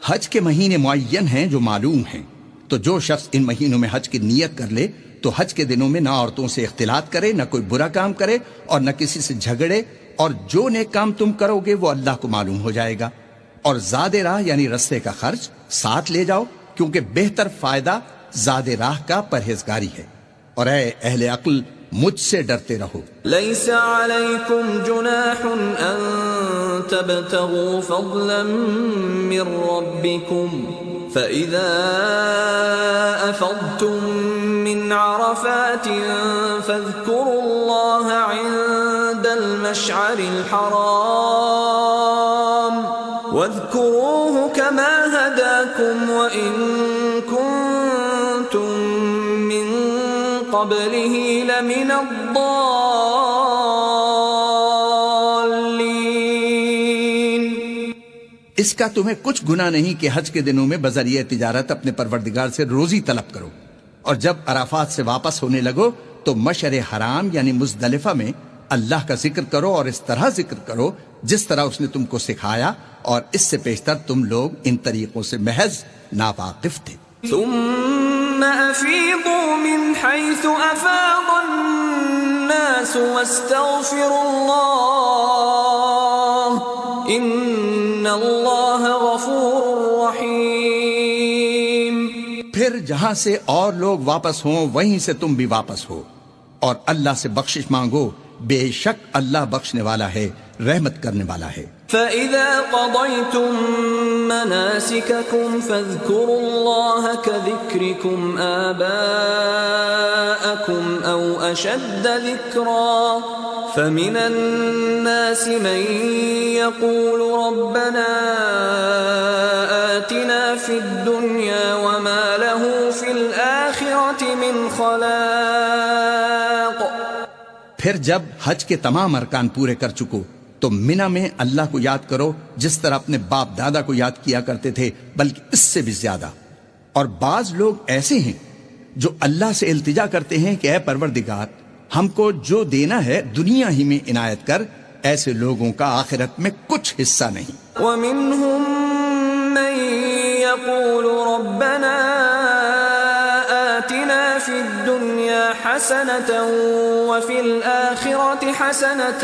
حج کے مہینے معین ہیں جو معلوم ہیں، تو جو شخص ان مہینوں میں حج کی نیت کر لے تو حج کے دنوں میں نہ عورتوں سے اختلاط کرے، نہ کوئی برا کام کرے اور نہ کسی سے جھگڑے، اور جو نیک کام تم کرو گے وہ اللہ کو معلوم ہو جائے گا. اور زاد راہ یعنی رستے کا خرچ ساتھ لے جاؤ، کیونکہ بہتر فائدہ زاد راہ کا پرہیزگاری ہے. اور اے اہل عقل مجھ سے ڈرتے رہو. ليس عليكم جناح ان تبتغوا فضلا من ربكم فإذا أفضتم من عرفات فاذكروا الله عند المشعر الحرام واذكروه كما هداكم وإن كنتم من قبله لمن الضالين. اس کا تمہیں کچھ گناہ نہیں کہ حج کے دنوں میں بذریعہ تجارت اپنے پروردگار سے روزی طلب کرو، اور جب عرفات سے واپس ہونے لگو تو مشعر حرام یعنی مزدلفہ میں اللہ کا ذکر کرو، اور اس طرح ذکر کرو جس طرح اس نے تم کو سکھایا، اور اس سے پیشتر تم لوگ ان طریقوں سے محض ناواقف تھے. ثم أفيضوا من حيث أفاض الناس واستغفروا الله إن الله غفور رحيم. پھر جہاں سے اور لوگ واپس ہوں وہیں سے تم بھی واپس ہو، اور اللہ سے بخشش مانگو، بے شک اللہ بخشنے والا ہے، رحمت کرنے والا ہے. فَإِذَا قَضَيْتُم مَّنَاسِكَكُمْ فَاذْكُرُوا اللَّهَ كَذِكْرِكُمْ آبَاءَكُمْ أَوْ أَشَدَّ ذِكْرًا فَمِنَ النَّاسِ مَن يَقُولُ رَبَّنَا آتِنَا فِي الدُّنْيَا وَمَا لَهُ فِي الْآخِرَةِ مِنْ خَلَاقٍ. پھر جب حج کے تمام ارکان پورے کر چکو تو منی میں اللہ کو یاد کرو جس طرح اپنے باپ دادا کو یاد کیا کرتے تھے، بلکہ اس سے بھی زیادہ. اور بعض لوگ ایسے ہیں جو اللہ سے التجا کرتے ہیں کہ اے پروردگار ہم کو جو دینا ہے دنیا ہی میں عنایت کر. ایسے لوگوں کا آخرت میں کچھ حصہ نہیں. وَمِنْهُمْ مَنْ يَقُولُ رَبَّنَا آتِنَا فِي الدُّنْيَا حَسَنَةً وَفِي الْآخِرَةِ حَسَنَةً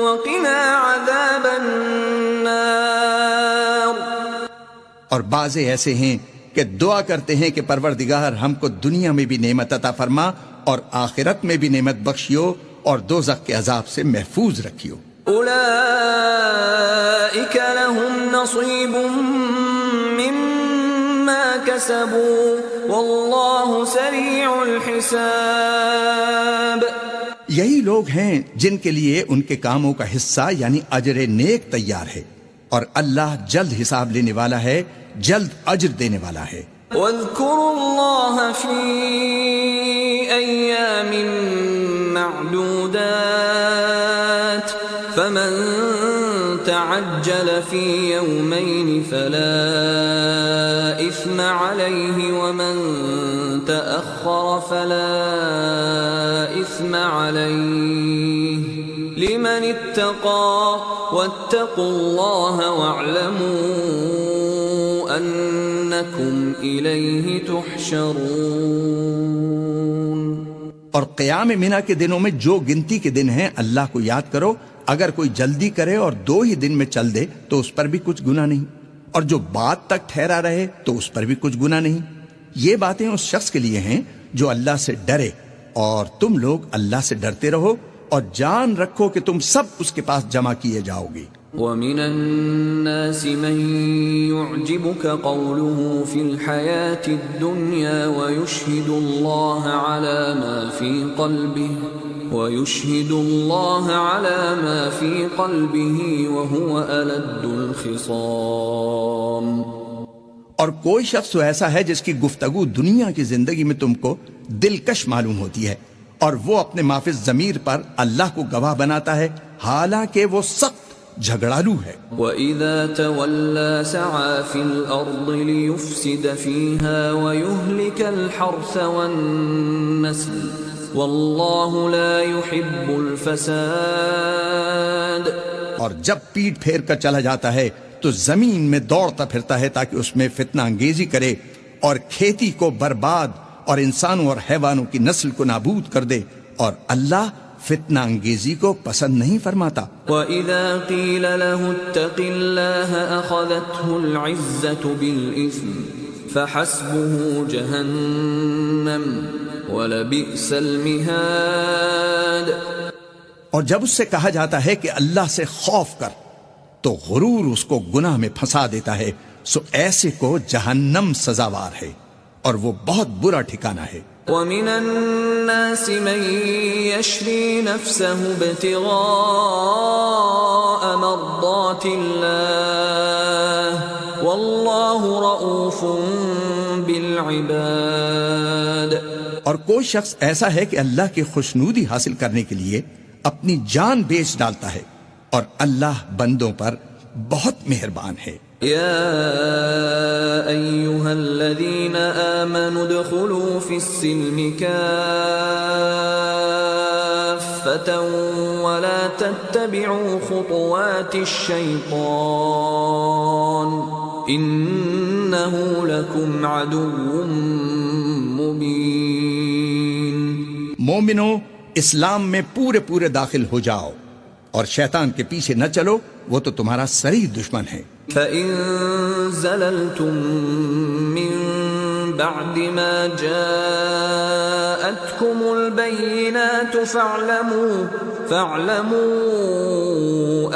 وَقِنَا عَذَابَ النَّارِ. اور بعض ایسے ہیں کہ دعا کرتے ہیں کہ پروردگار ہم کو دنیا میں بھی نعمت عطا فرما اور آخرت میں بھی نعمت بخشیو اور دوزخ کے عذاب سے محفوظ رکھیو. اولئک لهم نصیب مما کسبوا واللہ سریع الحساب. یہی لوگ ہیں جن کے لیے ان کے کاموں کا حصہ یعنی اجر نیک تیار ہے، اور اللہ جلد حساب لینے والا ہے، جلد اجر دینے والا ہے. واذکروا اللہ فی ایام معدودات عجل في يومين فلا إثم عليه ومن تأخر فلا إثم عليه لمن اتقى واتقوا الله واعلموا أنكم إليه تحشرون۔ اور قیام منا کے دنوں میں جو گنتی کے دن ہیں اللہ کو یاد کرو، اگر کوئی جلدی کرے اور 2 ہی دن میں چل دے تو اس پر بھی کچھ گناہ نہیں، اور جو بعد تک ٹھہرا رہے تو اس پر بھی کچھ گناہ نہیں۔ یہ باتیں اس شخص کے لیے ہیں جو اللہ سے ڈرے، اور تم لوگ اللہ سے ڈرتے رہو اور جان رکھو کہ تم سب اس کے پاس جمع کیے جاؤ گے۔ وَمِنَ النَّاسِ مَن يُعْجِبُكَ قَوْلُهُ فِي الْحَيَاةِ الدُّنْيَا وَيُشْهِدُ اللَّهَ عَلَى مَا فِي قَلْبِهِ وَهُوَ أَلَدُّ الْخِصَامِ۔ اور کوئی شخص تو ایسا ہے جس کی گفتگو دنیا کی زندگی میں تم کو دلکش معلوم ہوتی ہے، اور وہ اپنے ما فی الضمیر پر اللہ کو گواہ بناتا ہے، حالانکہ وہ سخت جھگڑالو ہے۔ وَإِذَا تَوَلَّى سَعَى فِي الْأَرْضِ لِيُفْسِدَ فِيهَا وَيُهْلِكَ الْحَرْثَ وَالنَّسْلَ وَاللَّهُ لَا يُحِبُّ الْفَسَادَ۔ اور جب پیٹ پھیر کر چلا جاتا ہے تو زمین میں دوڑتا پھرتا ہے تاکہ اس میں فتنہ انگیزی کرے اور کھیتی کو برباد اور انسانوں اور حیوانوں کی نسل کو نابود کر دے، اور اللہ فتنہ انگیزی کو پسند نہیں فرماتا۔ وَإِذَا قِيلَ لَهُ اتَّقِ اللَّهَ أَخَذَتْهُ الْعِزَّةُ بِالْإِثْمِ فَحَسْبُهُ جَهَنَّمُ وَلَبِئْسَ الْمِهَادُ۔ اور جب اس سے کہا جاتا ہے کہ اللہ سے خوف کر تو غرور اس کو گناہ میں پھنسا دیتا ہے، سو ایسے کو جہنم سزاوار ہے، اور وہ بہت برا ٹھکانہ ہے۔ وَمِنَ النَّاسِ مَن يَشْرِي نَفْسَهُ ابْتِغَاءَ مَرْضَاتِ اللَّهِ وَاللَّهُ رَءُوفٌ بِالْعِبَادِ۔ اور کوئی شخص ایسا ہے کہ اللہ کی خوشنودی حاصل کرنے کے لیے اپنی جان بیچ ڈالتا ہے، اور اللہ بندوں پر بہت مہربان ہے۔ يا أيها الذين آمنوا ادخلوا في السلم كافة ولا تتبعوا خطوات الشيطان إنه لكم عدو مبين۔ مومنو، اسلام میں پورے داخل ہو جاؤ اور شیطان کے پیچھے نہ چلو، وہ تو تمہارا صریح دشمن ہے۔ فَإِن زَلَلْتُم مِّن بَعْدِ مَا جَاءَتْكُمُ الْبَيِّنَاتُ فَاعْلَمُوا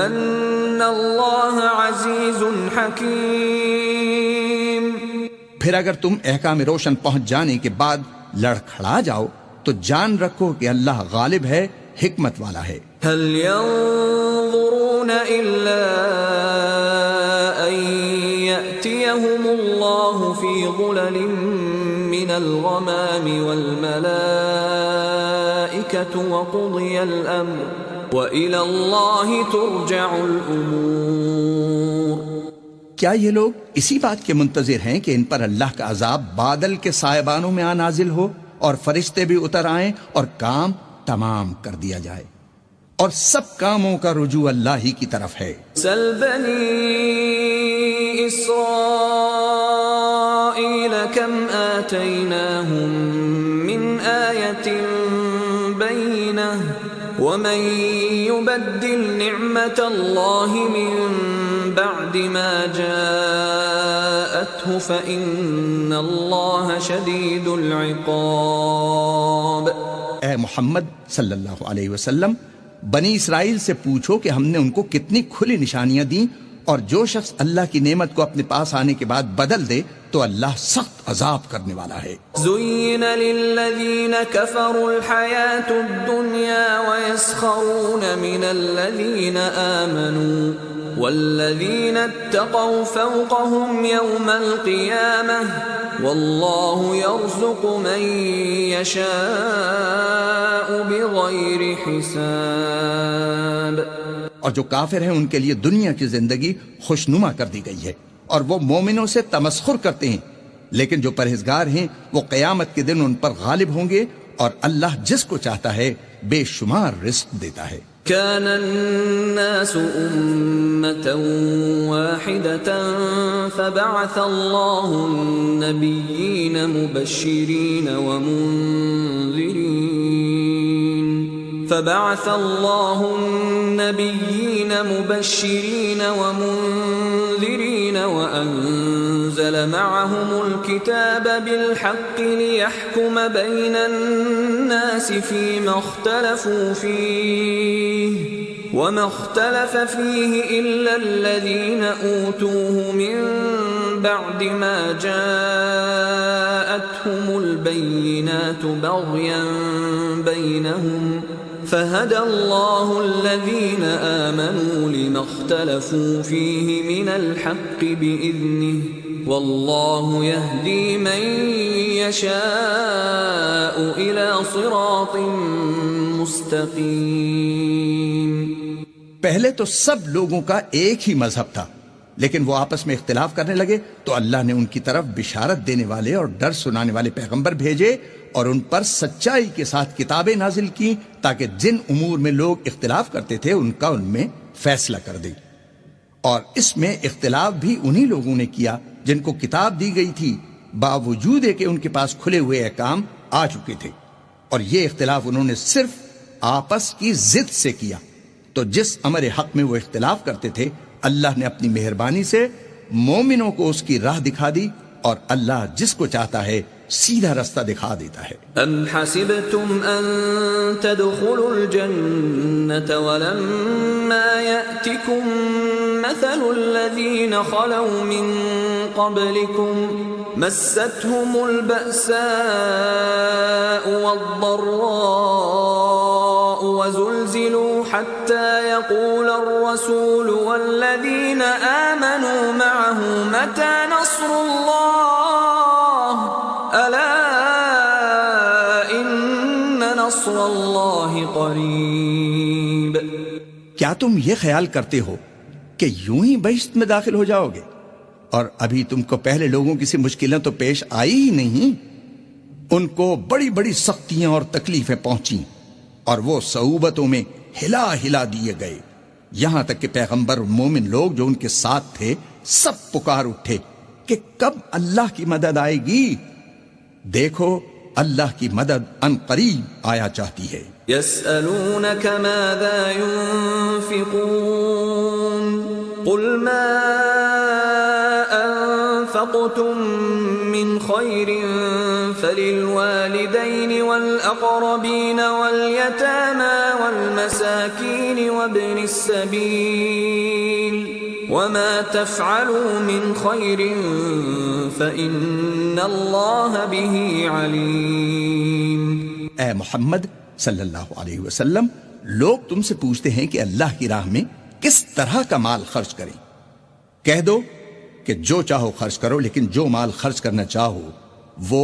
أَنَّ اللَّهَ عَزِيزٌ حَكِيمٌ۔ پھر اگر تم احکام روشن پہنچ جانے کے بعد لڑکھڑا جاؤ تو جان رکھو کہ اللہ غالب ہے، حکمت والا ہے۔ هل ينظرون إلا أن يأتيهم الله في ظلل من الغمام والملائكة وقضي الأمر وإلى الله ترجع الأمور۔ کیا یہ لوگ اسی بات کے منتظر ہیں کہ ان پر اللہ کا عذاب بادل کے سائبانوں میں نازل ہو اور فرشتے بھی اتر آئیں اور کام تمام کر دیا جائے، اور سب کاموں کا رجوع اللہ ہی کی طرف ہے۔ سل بنی اسرائیل کم آتیناہم من آیت بینہ ومن یبدل نعمت اللہ من بعد ما جاءته فإن اللہ شدید العقاب۔ اے محمد صلی اللہ علیہ وسلم، بنی اسرائیل سے پوچھو کہ ہم نے ان کو کتنی کھلی نشانیاں دیں، اور جو شخص اللہ کی نعمت کو اپنے پاس آنے کے بعد بدل دے تو اللہ سخت عذاب کرنے والا ہے۔ زُيِّنَ لِلَّذِينَ كَفَرُوا الْحَيَاةُ الدُّنْيَا وَيَسْخَرُونَ مِنَ الَّذِينَ آمَنُوا وَالَّذِينَ اتَّقَوْا فَوْقَهُمْ يَوْمَ الْقِيَامَةِ وَاللَّهُ يَرْزُقُ مَن يَشَاءُ بِغَيْرِ حِسَابٍ۔ اور جو کافر ہیں ان کے لیے دنیا کی زندگی خوشنما کر دی گئی ہے اور وہ مومنوں سے تمسخر کرتے ہیں، لیکن جو پرہیزگار ہیں وہ قیامت کے دن ان پر غالب ہوں گے، اور اللہ جس کو چاہتا ہے بے شمار رزق دیتا ہے۔ كان الناس أمة واحدة فبعث الله النبيين مبشرين ومنذرين وأنزل معهم الكتاب بالحق ليحكم بين الناس فيما اختلفوا فيه وما اختلف فيه إلا الذين أوتوه من بعد ما جاءتهم البينات بغيا بينهم فهدى الله الذين آمنوا لما اختلفوا فيه من الحق بإذنه والله يهدي من يشاء إلى صراط مستقيم۔ پہلے تو سب لوگوں کا ایک ہی مذہب تھا، لیکن وہ آپس میں اختلاف کرنے لگے تو اللہ نے ان کی طرف بشارت دینے والے اور ڈر سنانے والے پیغمبر بھیجے اور ان پر سچائی کے ساتھ کتابیں نازل کی تاکہ جن امور میں لوگ اختلاف کرتے تھے ان کا ان میں فیصلہ کر دے۔ اور اس میں اختلاف بھی انہی لوگوں نے کیا جن کو کتاب دی گئی تھی، باوجود ہے کہ ان کے پاس کھلے ہوئے احکام آ چکے تھے، اور یہ اختلاف انہوں نے صرف آپس کی ضد سے کیا۔ تو جس امر حق میں وہ اختلاف کرتے تھے اللہ نے اپنی مہربانی سے مومنوں کو اس کی راہ دکھا دی، اور اللہ جس کو چاہتا ہے سیدھا رستہ دکھا دیتا ہے۔ ام حسبتم ان تدخلوا الجنة ولما يأتكم مثل الذين خلوا من قبلكم مستهم البأساء والضراء وزلزلوا حتى يقول الرسول والذين آمنوا معه متى نصر الله ألا إن نصر الله قريب۔ کیا تم یہ خیال کرتے ہو کہ یوں ہی بہشت میں داخل ہو جاؤ گے، اور ابھی تم کو پہلے لوگوں کی سی مشکلیں تو پیش آئی ہی نہیں؟ ان کو بڑی بڑی سختیاں اور تکلیفیں پہنچیں، اور وہ صعوبتوں میں ہلا ہلا دیے گئے، یہاں تک کہ پیغمبر اور مومن لوگ جو ان کے ساتھ تھے سب پکار اٹھے کہ کب اللہ کی مدد آئے گی۔ دیکھو اللہ کی مدد ان قریب آیا چاہتی ہے۔ يسألونك ماذا ينفقون قل ما أنفقتم من خير فللوالدين والأقربين واليتامى والمساكين وابن السبيل وما تفعلوا من خير فإن الله به عليم۔ اے محمد صلی اللہ علیہ وسلم، لوگ تم سے پوچھتے ہیں کہ اللہ کی راہ میں کس طرح کا مال خرچ کریں۔ کہہ دو کہ جو چاہو خرچ کرو، لیکن جو مال خرچ کرنا چاہو وہ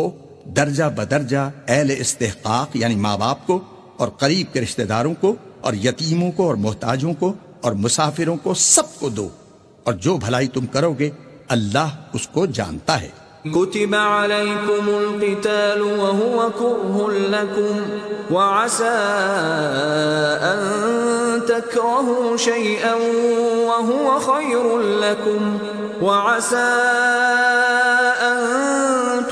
درجہ بدرجہ اہل استحقاق یعنی ماں باپ کو اور قریب کے رشتہ داروں کو اور یتیموں کو اور محتاجوں کو اور مسافروں کو سب کو دو، اور جو بھلائی تم کرو گے اللہ اس کو جانتا ہے۔ كتب عليكم القتال وهو كره لكم وعسى أن تكرهوا شيئا وهو خير لكم وعسى أن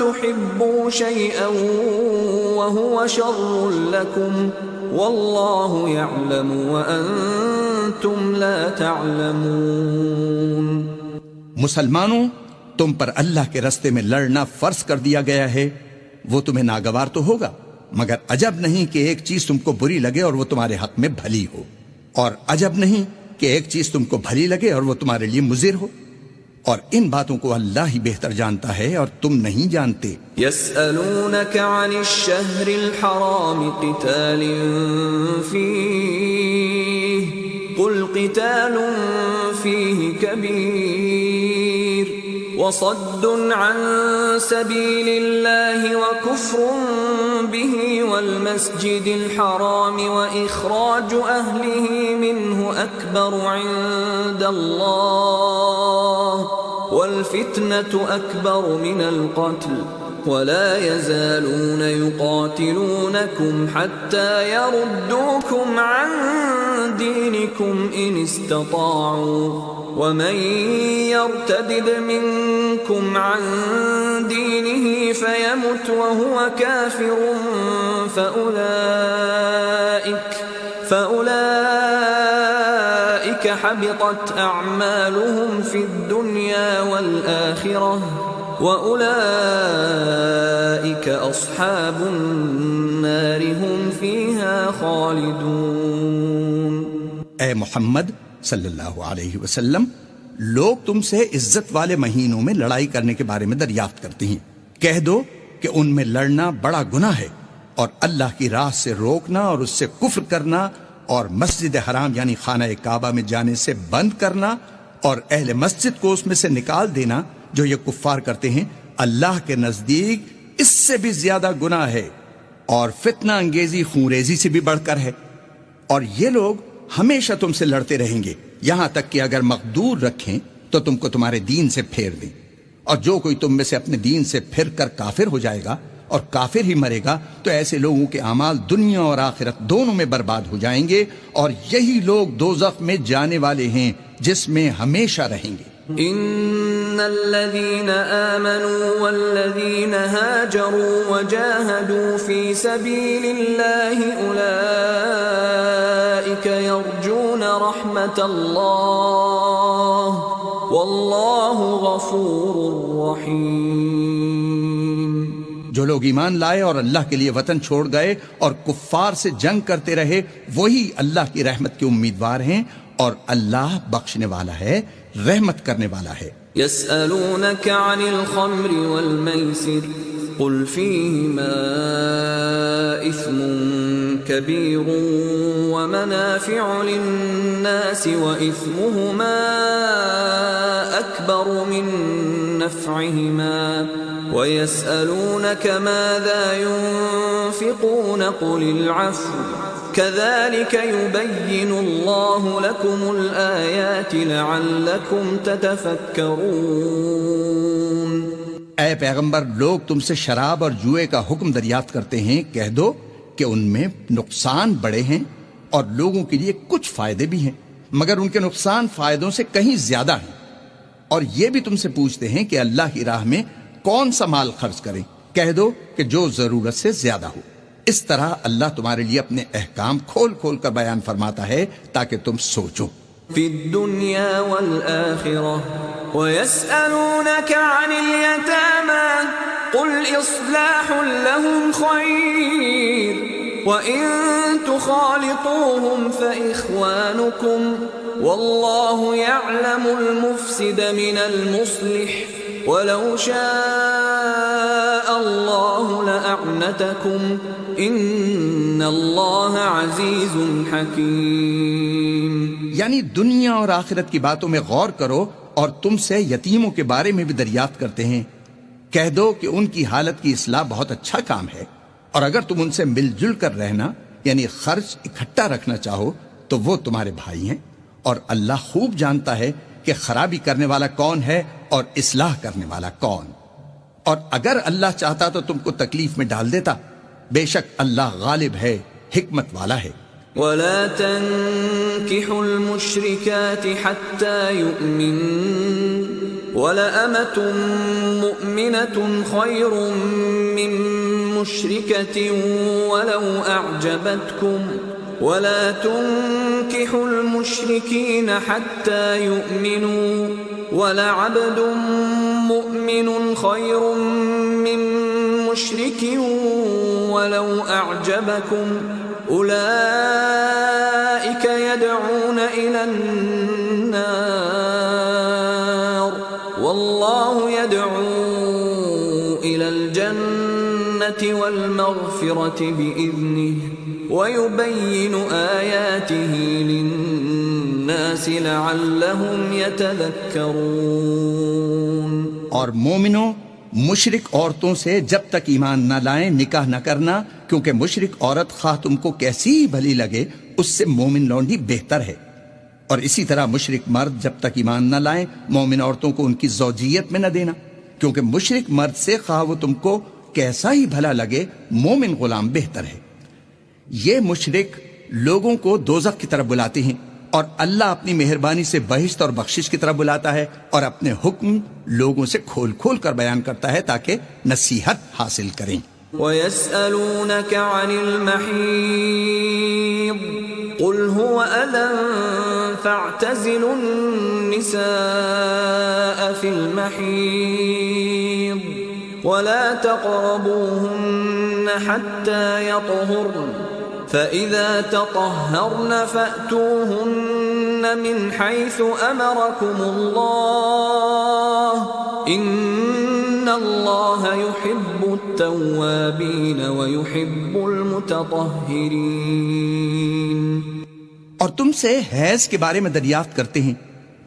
تحبوا شيئا وهو شر لكم والله يعلم وأنتم لا تعلمون۔ مسلمانوں، تم پر اللہ کے رستے میں لڑنا فرض کر دیا گیا ہے، وہ تمہیں ناگوار تو ہوگا، مگر عجب نہیں کہ ایک چیز تم کو بری لگے اور وہ تمہارے حق میں بھلی ہو، اور عجب نہیں کہ ایک چیز تم کو بھلی لگے اور وہ تمہارے لیے مضر ہو، اور ان باتوں کو اللہ ہی بہتر جانتا ہے اور تم نہیں جانتے۔ يسألونك عن الشهر الحرام قتال فيه قل قتال فيه كبير وصد عن سبيل الله وكفر به والمسجد الحرام وإخراج أهله منه أكبر عند الله والفتنة أكبر من القتل ولا يزالون يقاتلونكم حتى يردوكم عن دينكم إن استطاعوا ومن يرتدد منكم عن دينه فيمت وهو كافر فأولئك حبطت أعمالهم في الدنيا والآخرة وأولئك أصحاب النار هم فيها خالدون. اے محمد صلی اللہ علیہ وسلم، لوگ تم سے عزت والے مہینوں میں لڑائی کرنے کے بارے میں دریافت کرتے ہیں. کہہ دو کہ ان میں لڑنا بڑا گناہ ہے، اور اللہ کی راہ سے روکنا اور اس سے کفر کرنا اور مسجد حرام یعنی خانہ کعبہ میں جانے سے بند کرنا اور اہل مسجد کو اس میں سے نکال دینا جو یہ کفار کرتے ہیں، اللہ کے نزدیک اس سے بھی زیادہ گناہ ہے، اور فتنہ انگیزی خونریزی سے بھی بڑھ کر ہے. اور یہ لوگ ہمیشہ تم سے لڑتے رہیں گے یہاں تک کہ اگر مقدور رکھیں تو تم کو تمہارے دین سے پھیر دیں. اور جو کوئی تم میں سے اپنے دین سے پھر کر کافر ہو جائے گا اور کافر ہی مرے گا تو ایسے لوگوں کے اعمال دنیا اور آخرت دونوں میں برباد ہو جائیں گے، اور یہی لوگ دوزخ میں جانے والے ہیں جس میں ہمیشہ رہیں گے. ان الذين آمنوا والذين هاجروا وجاهدوا في سبيل الله اولئك يرجون رحمة الله والله غفور رحيم. جو لوگ ایمان لائے اور اللہ کے لیے وطن چھوڑ گئے اور کفار سے جنگ کرتے رہے وہی اللہ کی رحمت کے امیدوار ہیں، اور اللہ بخشنے والا ہے، رحمت کرنے والا ہے. يسألونك عن الخمر والميسر قل فيهما إثم كبير ومنافع للناس وإثمهما أكبر من نفعهما ويسألونك ماذا ينفقون قل العفو كذلك يبين الله لكم الآيات لعلكم تتفكرون. اے پیغمبر، لوگ تم سے شراب اور جوئے کا حکم دریافت کرتے ہیں. کہہ دو کہ ان میں نقصان بڑے ہیں اور لوگوں کے لیے کچھ فائدے بھی ہیں، مگر ان کے نقصان فائدوں سے کہیں زیادہ ہیں. اور یہ بھی تم سے پوچھتے ہیں کہ اللہ کی راہ میں کون سا مال خرچ کریں. کہہ دو کہ جو ضرورت سے زیادہ ہو. اس طرح اللہ تمہارے لیے اپنے احکام کھول کھول کر بیان فرماتا ہے تاکہ تم سوچو. في الدنيا والآخرة ويسألونك عن اليتامى قل إصلاح لهم خير وإن تخالطوهم فإخوانكم والله يعلم المفسد من المصلح ولو شاء الله لأعنتكم إن الله عزيز حكيم. یعنی دنیا اور آخرت کی باتوں میں غور کرو، اور تم سے یتیموں کے بارے میں بھی دریافت کرتے ہیں. کہہ دو کہ ان کی حالت کی اصلاح بہت اچھا کام ہے، اور اگر تم ان سے مل جل کر رہنا یعنی خرچ اکٹھا رکھنا چاہو تو وہ تمہارے بھائی ہیں، اور اللہ خوب جانتا ہے کہ خرابی کرنے والا کون ہے اور اصلاح کرنے والا کون. اور اگر اللہ چاہتا تو تم کو تکلیف میں ڈال دیتا، بے شک اللہ غالب ہے، حکمت والا ہے. ولا تنكحوا المشركات حتى يؤمن ولأمة مؤمنة خير من مشركة ولو أعجبتكم ولا تنكحوا المشركين حتى يؤمنوا ولعبد مؤمن خير من مشرك ولو أعجبكم أولئك يدعون إلى النار والله يدعو إلى الجنة والمغفرة بإذنه ويبين آياته للناس لعلهم يتذكرون. اور مومنوں مشرک عورتوں سے جب تک ایمان نہ لائیں نکاح نہ کرنا، کیونکہ مشرک عورت خواہ تم کو کیسی ہی بھلی لگے اس سے مومن لونڈی بہتر ہے، اور اسی طرح مشرک مرد جب تک ایمان نہ لائیں مومن عورتوں کو ان کی زوجیت میں نہ دینا، کیونکہ مشرک مرد سے خواہ وہ تم کو کیسا ہی بھلا لگے مومن غلام بہتر ہے۔ یہ مشرک لوگوں کو دوزخ کی طرف بلاتے ہیں، اور اللہ اپنی مہربانی سے بہشت اور بخشش کی طرف بلاتا ہے، اور اپنے حکم لوگوں سے کھول کھول کر بیان کرتا ہے تاکہ نصیحت حاصل کریں۔ وَيَسْأَلُونَكَ عَنِ الْمَحِيضِ قُلْ هُوَ أَذًى فَاعْتَزِلُوا النِّسَاءَ فِي الْمَحِيضِ وَلَا تَقْرَبُوهُنَّ حَتَّى يَطْهُرْنَ فَإِذَا تَطَهَّرْنَ فَأْتُوهُنَّ مِنْ حَيْثُ أَمَرَكُمُ اللَّهُ إِنَّ اللَّهَ يُحِبُّ التَّوَّابِينَ وَيُحِبُّ الْمُتَطَهِّرِينَ۔ اور تم سے حیض کے بارے میں دریافت کرتے ہیں،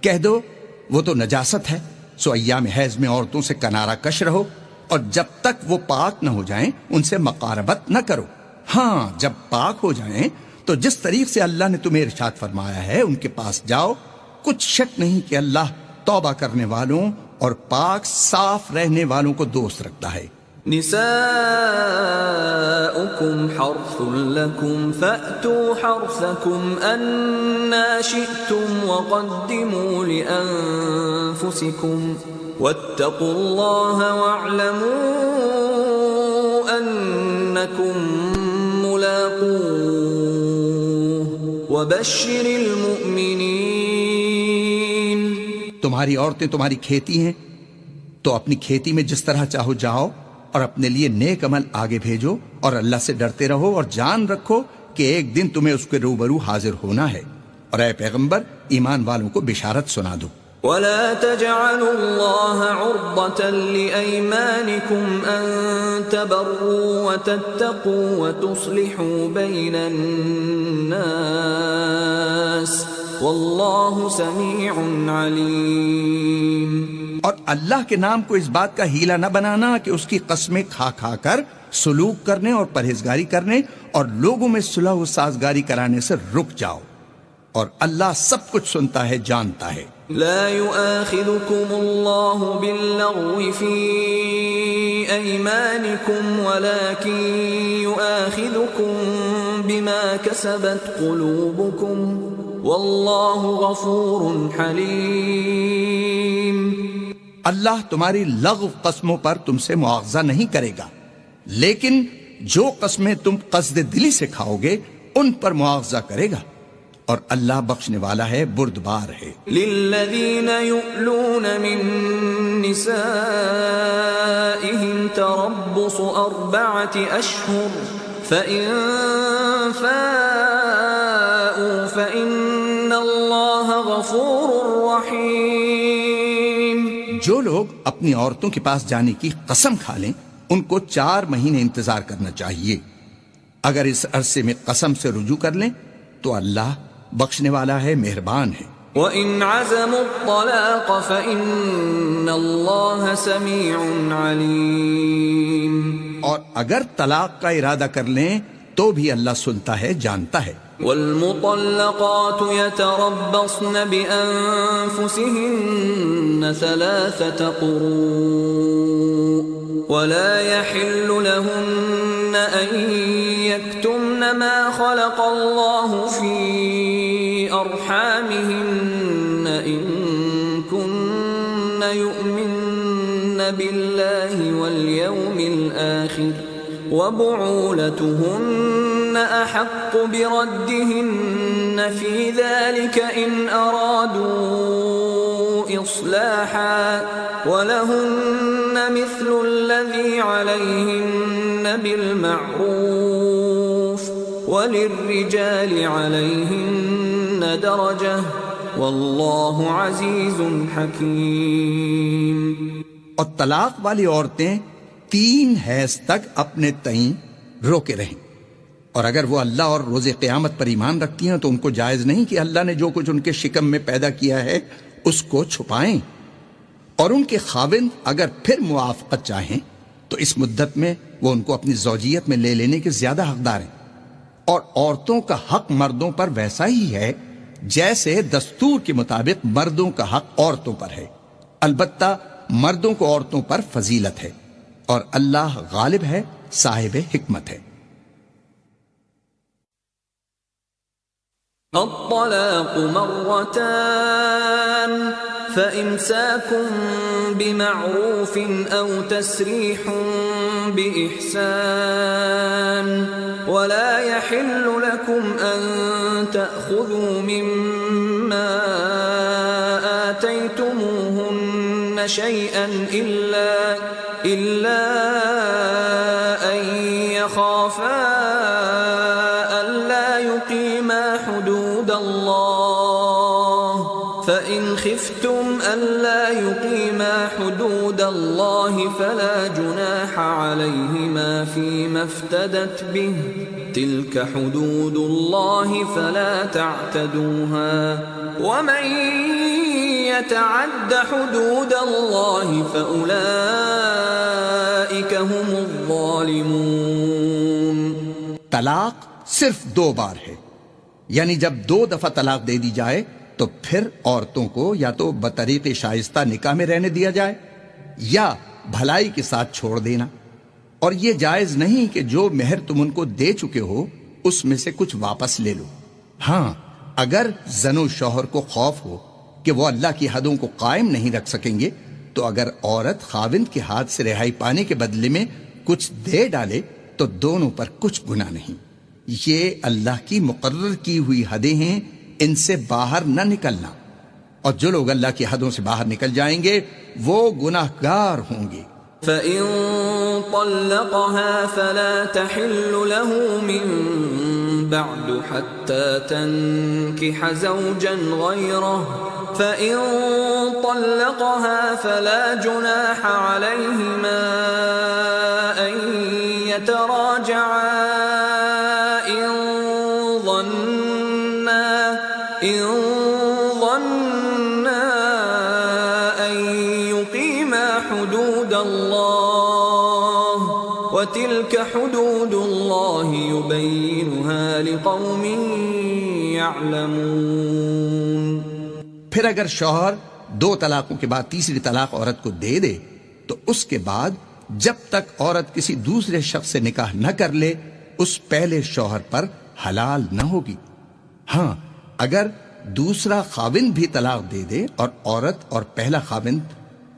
کہہ دو وہ تو نجاست ہے، سو ایام حیض میں عورتوں سے کنارہ کش رہو، اور جب تک وہ پاک نہ ہو جائیں ان سے مقاربت نہ کرو، ہاں جب پاک ہو جائیں تو جس طریق سے اللہ نے تمہیں ارشاد فرمایا ہے ان کے پاس جاؤ، کچھ شک نہیں کہ اللہ توبہ کرنے والوں اور پاک صاف رہنے والوں کو دوست رکھتا ہے۔ نساؤکم حرث لکم فأتوا حرثکم أنا شئتم وقدموا لأنفسکم واتقوا اللہ واعلموا انکم ملاقوه وبشر المؤمنین۔ تمہاری عورتیں تمہاری کھیتی ہیں تو اپنی کھیتی میں جس طرح چاہو جاؤ، اور اپنے لیے نیک عمل آگے بھیجو، اور اللہ سے ڈرتے رہو، اور جان رکھو کہ ایک دن تمہیں اس کے روبرو حاضر ہونا ہے، اور اے پیغمبر ایمان والوں کو بشارت سنا دو۔ وَلَا تَجْعَلُوا اللَّهَ عُرْضَةً لِأَيْمَانِكُمْ أَن تَبَرُّوا وَتَتَّقُوا وَتُصْلِحُوا بَيْنَ النَّاسِ وَاللَّهُ سَمِيعٌ عَلِيمٌ۔ اور اللہ کے نام کو اس بات کا ہیلہ نہ بنانا کہ اس کی قسمیں کھا کھا کر سلوک کرنے اور پرہیزگاری کرنے اور لوگوں میں صلح و سازگاری کرانے سے رک جاؤ، اور اللہ سب کچھ سنتا ہے، جانتا ہے۔ لا يؤاخذكم الله باللغو في أيمانكم ولكن يؤاخذكم بما كسبت قلوبكم والله غفور حليم۔ اللہ تمہاری لغو قسموں پر تم سے مواخذہ نہیں کرے گا، لیکن جو قسمیں تم قصد دلی سے کھاؤ گے ان پر مواخذہ کرے گا، اور اللہ بخشنے والا ہے، بردبار ہے۔ للذین یؤلون من نسائهم تربص 4 اشہر فإن فاءوا فإن اللہ غفور رحیم۔ جو لوگ اپنی عورتوں کے پاس جانے کی قسم کھا لیں ان کو 4 مہینے انتظار کرنا چاہیے، اگر اس عرصے میں قسم سے رجوع کر لیں تو اللہ بخشنے والا ہے، مہربان ہے۔ وَإِنْ عَزَمُوا الطَّلَاقَ فَإِنَّ اللَّهَ سَمِيعٌ عَلِيمٌ۔ اور اگر طلاق کا ارادہ کر لیں تو بھی اللہ سنتا ہے، جانتا ہے۔ وَالْمُطَلَّقَاتُ يَتَرَبَّصْنَ بِأَنفُسِهِنَّ 3 قُرُوءٍ وَلَا يَحِلُّ لَهُنَّ أَن يَكْتُمْنَ مَا خَلَقَ اللَّهُ فِي أَرْحَامِهِنَّ إِن كُنَّ يُؤْمِنَّ بِاللَّهِ وَالْيَوْمِ الْآخِرِ وَبُعُولَتُهُنَّ أَحَقُّ بِرَدِّهِنَّ فِي ذَلِكَ إِنْ أَرَادُوا إِصْلَاحًا وَلَهُنَّ مِثْلُ الَّذِي عَلَيْهِنَّ بِالْمَعْرُوفِ وَلِلرِّجَالِ عَلَيْهِنَّ دَرَجَةٌ وَاللَّهُ عَزِيزٌ حَكِيمٌ۔ اور طلاق والی عورتیں 3 حیض تک اپنے تئیں روکے رہیں، اور اگر وہ اللہ اور روز قیامت پر ایمان رکھتی ہیں تو ان کو جائز نہیں کہ اللہ نے جو کچھ ان کے شکم میں پیدا کیا ہے اس کو چھپائیں، اور ان کے خاوند اگر پھر موافقت چاہیں تو اس مدت میں وہ ان کو اپنی زوجیت میں لے لینے کے زیادہ حقدار ہیں، اور عورتوں کا حق مردوں پر ویسا ہی ہے جیسے دستور کے مطابق مردوں کا حق عورتوں پر ہے، البتہ مردوں کو عورتوں پر فضیلت ہے، اور اللہ غالب ہے، صاحب حکمت ہے۔ الطلاق مرتان فإمساك بمعروف أو تسريح بإحسان ولا يحل لكم أن تأخذوا مما آتيتموهن شيئا إلا أن يخافا ألا يقيما حدود الله فإن خفتم ألا يقيما حدود الله فلا جناح عليهما فيما افتدت به تلك حدود الله فلا تعتدوها ومن يتعد حدود الله فأولئك هم الظالمون۔ طلاق صرف 2 بار ہے، یعنی جب 2 دفعہ طلاق دے دی جائے تو پھر عورتوں کو یا تو بطریق شائستہ نکاح میں رہنے دیا جائے یا بھلائی کے ساتھ چھوڑ دینا، اور یہ جائز نہیں کہ جو مہر تم ان کو دے چکے ہو اس میں سے کچھ واپس لے لو۔ ہاں، اگر زن و شوہر کو خوف ہو کہ وہ اللہ کی حدوں کو قائم نہیں رکھ سکیں گے تو اگر عورت خاوند کے ہاتھ سے رہائی پانے کے بدلے میں کچھ دے ڈالے تو دونوں پر کچھ گناہ نہیں۔ یہ اللہ کی مقرر کی ہوئی حدیں ہیں، ان سے باہر نہ نکلنا، اور جو لوگ اللہ کی حدوں سے باہر نکل جائیں گے وہ گناہگار ہوں گے۔ فَإِن طَلَّقَهَا فَلَا تَحِلُّ لَهُ مِن بَعْدُ حَتَّى تَنكِحَ زَوْجًا غَيْرَهُ فَإِن طَلَّقَهَا فَلَا جُنَاحَ عَلَيْهِمَا أَن يَتَرَاجَعَا إِن ظَنَّا أَن يُقِيمَا حُدُودَ اللَّهِ وَتِلْكَ حُدُودُ اللَّهِ يُبَيِّنُهَا لِقَوْمٍ يَعْلَمُونَ۔ پھر اگر شوہر 2 طلاقوں کے بعد تیسری طلاق عورت کو دے دے تو اس کے بعد جب تک عورت کسی دوسرے شخص سے نکاح نہ کر لے اس پہلے شوہر پر حلال نہ ہوگی۔ ہاں، اگر دوسرا خاوند بھی طلاق دے دے اور عورت اور پہلا خاوند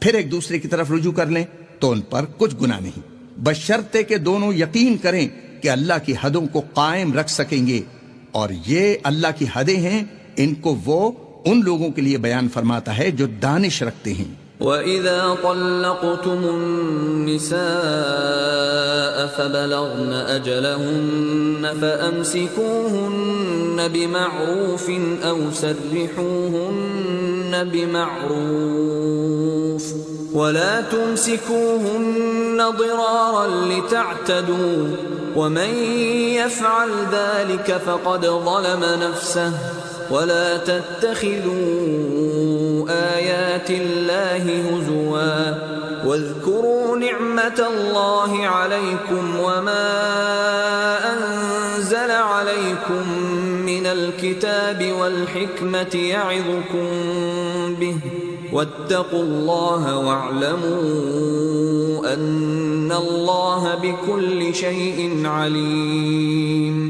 پھر ایک دوسرے کی طرف رجوع کر لیں تو ان پر کچھ گناہ نہیں، بشرطے کہ دونوں یقین کریں کہ اللہ کی حدوں کو قائم رکھ سکیں گے، اور یہ اللہ کی حدیں ہیں، ان کو وہ ان لوگوں کے لیے بیان فرماتا ہے جو دانش رکھتے ہیں۔ وَإِذَا طَلَّقْتُمُ النِّسَاءَ فَبَلَغْنَ أَجَلَهُنَّ فَأَمْسِكُوهُنَّ بِمَعْرُوفٍ أَوْ سَرِّحُوهُنَّ بِمَعْرُوفٍ وَلَا تُمْسِكُوهُنَّ ضِرَارًا لِتَعْتَدُوا وَمَن يَفْعَلْ ذَلِكَ فَقَدْ ظَلَمَ نَفْسَهُ وَلَا تَتَّخِذُوا آيَاتِ اللَّهِ هُزُوًا وَاذْكُرُوا نِعْمَةَ اللَّهِ عَلَيْكُمْ وَمَا أَنزَلَ عَلَيْكُمْ مِنَ الْكِتَابِ وَالْحِكْمَةِ يَعِظُكُمْ بِهِ وَاتَّقُوا اللَّهَ وَاعْلَمُوا أَنَّ اللَّهَ بِكُلِّ شَيْءٍ عَلِيمٌ۔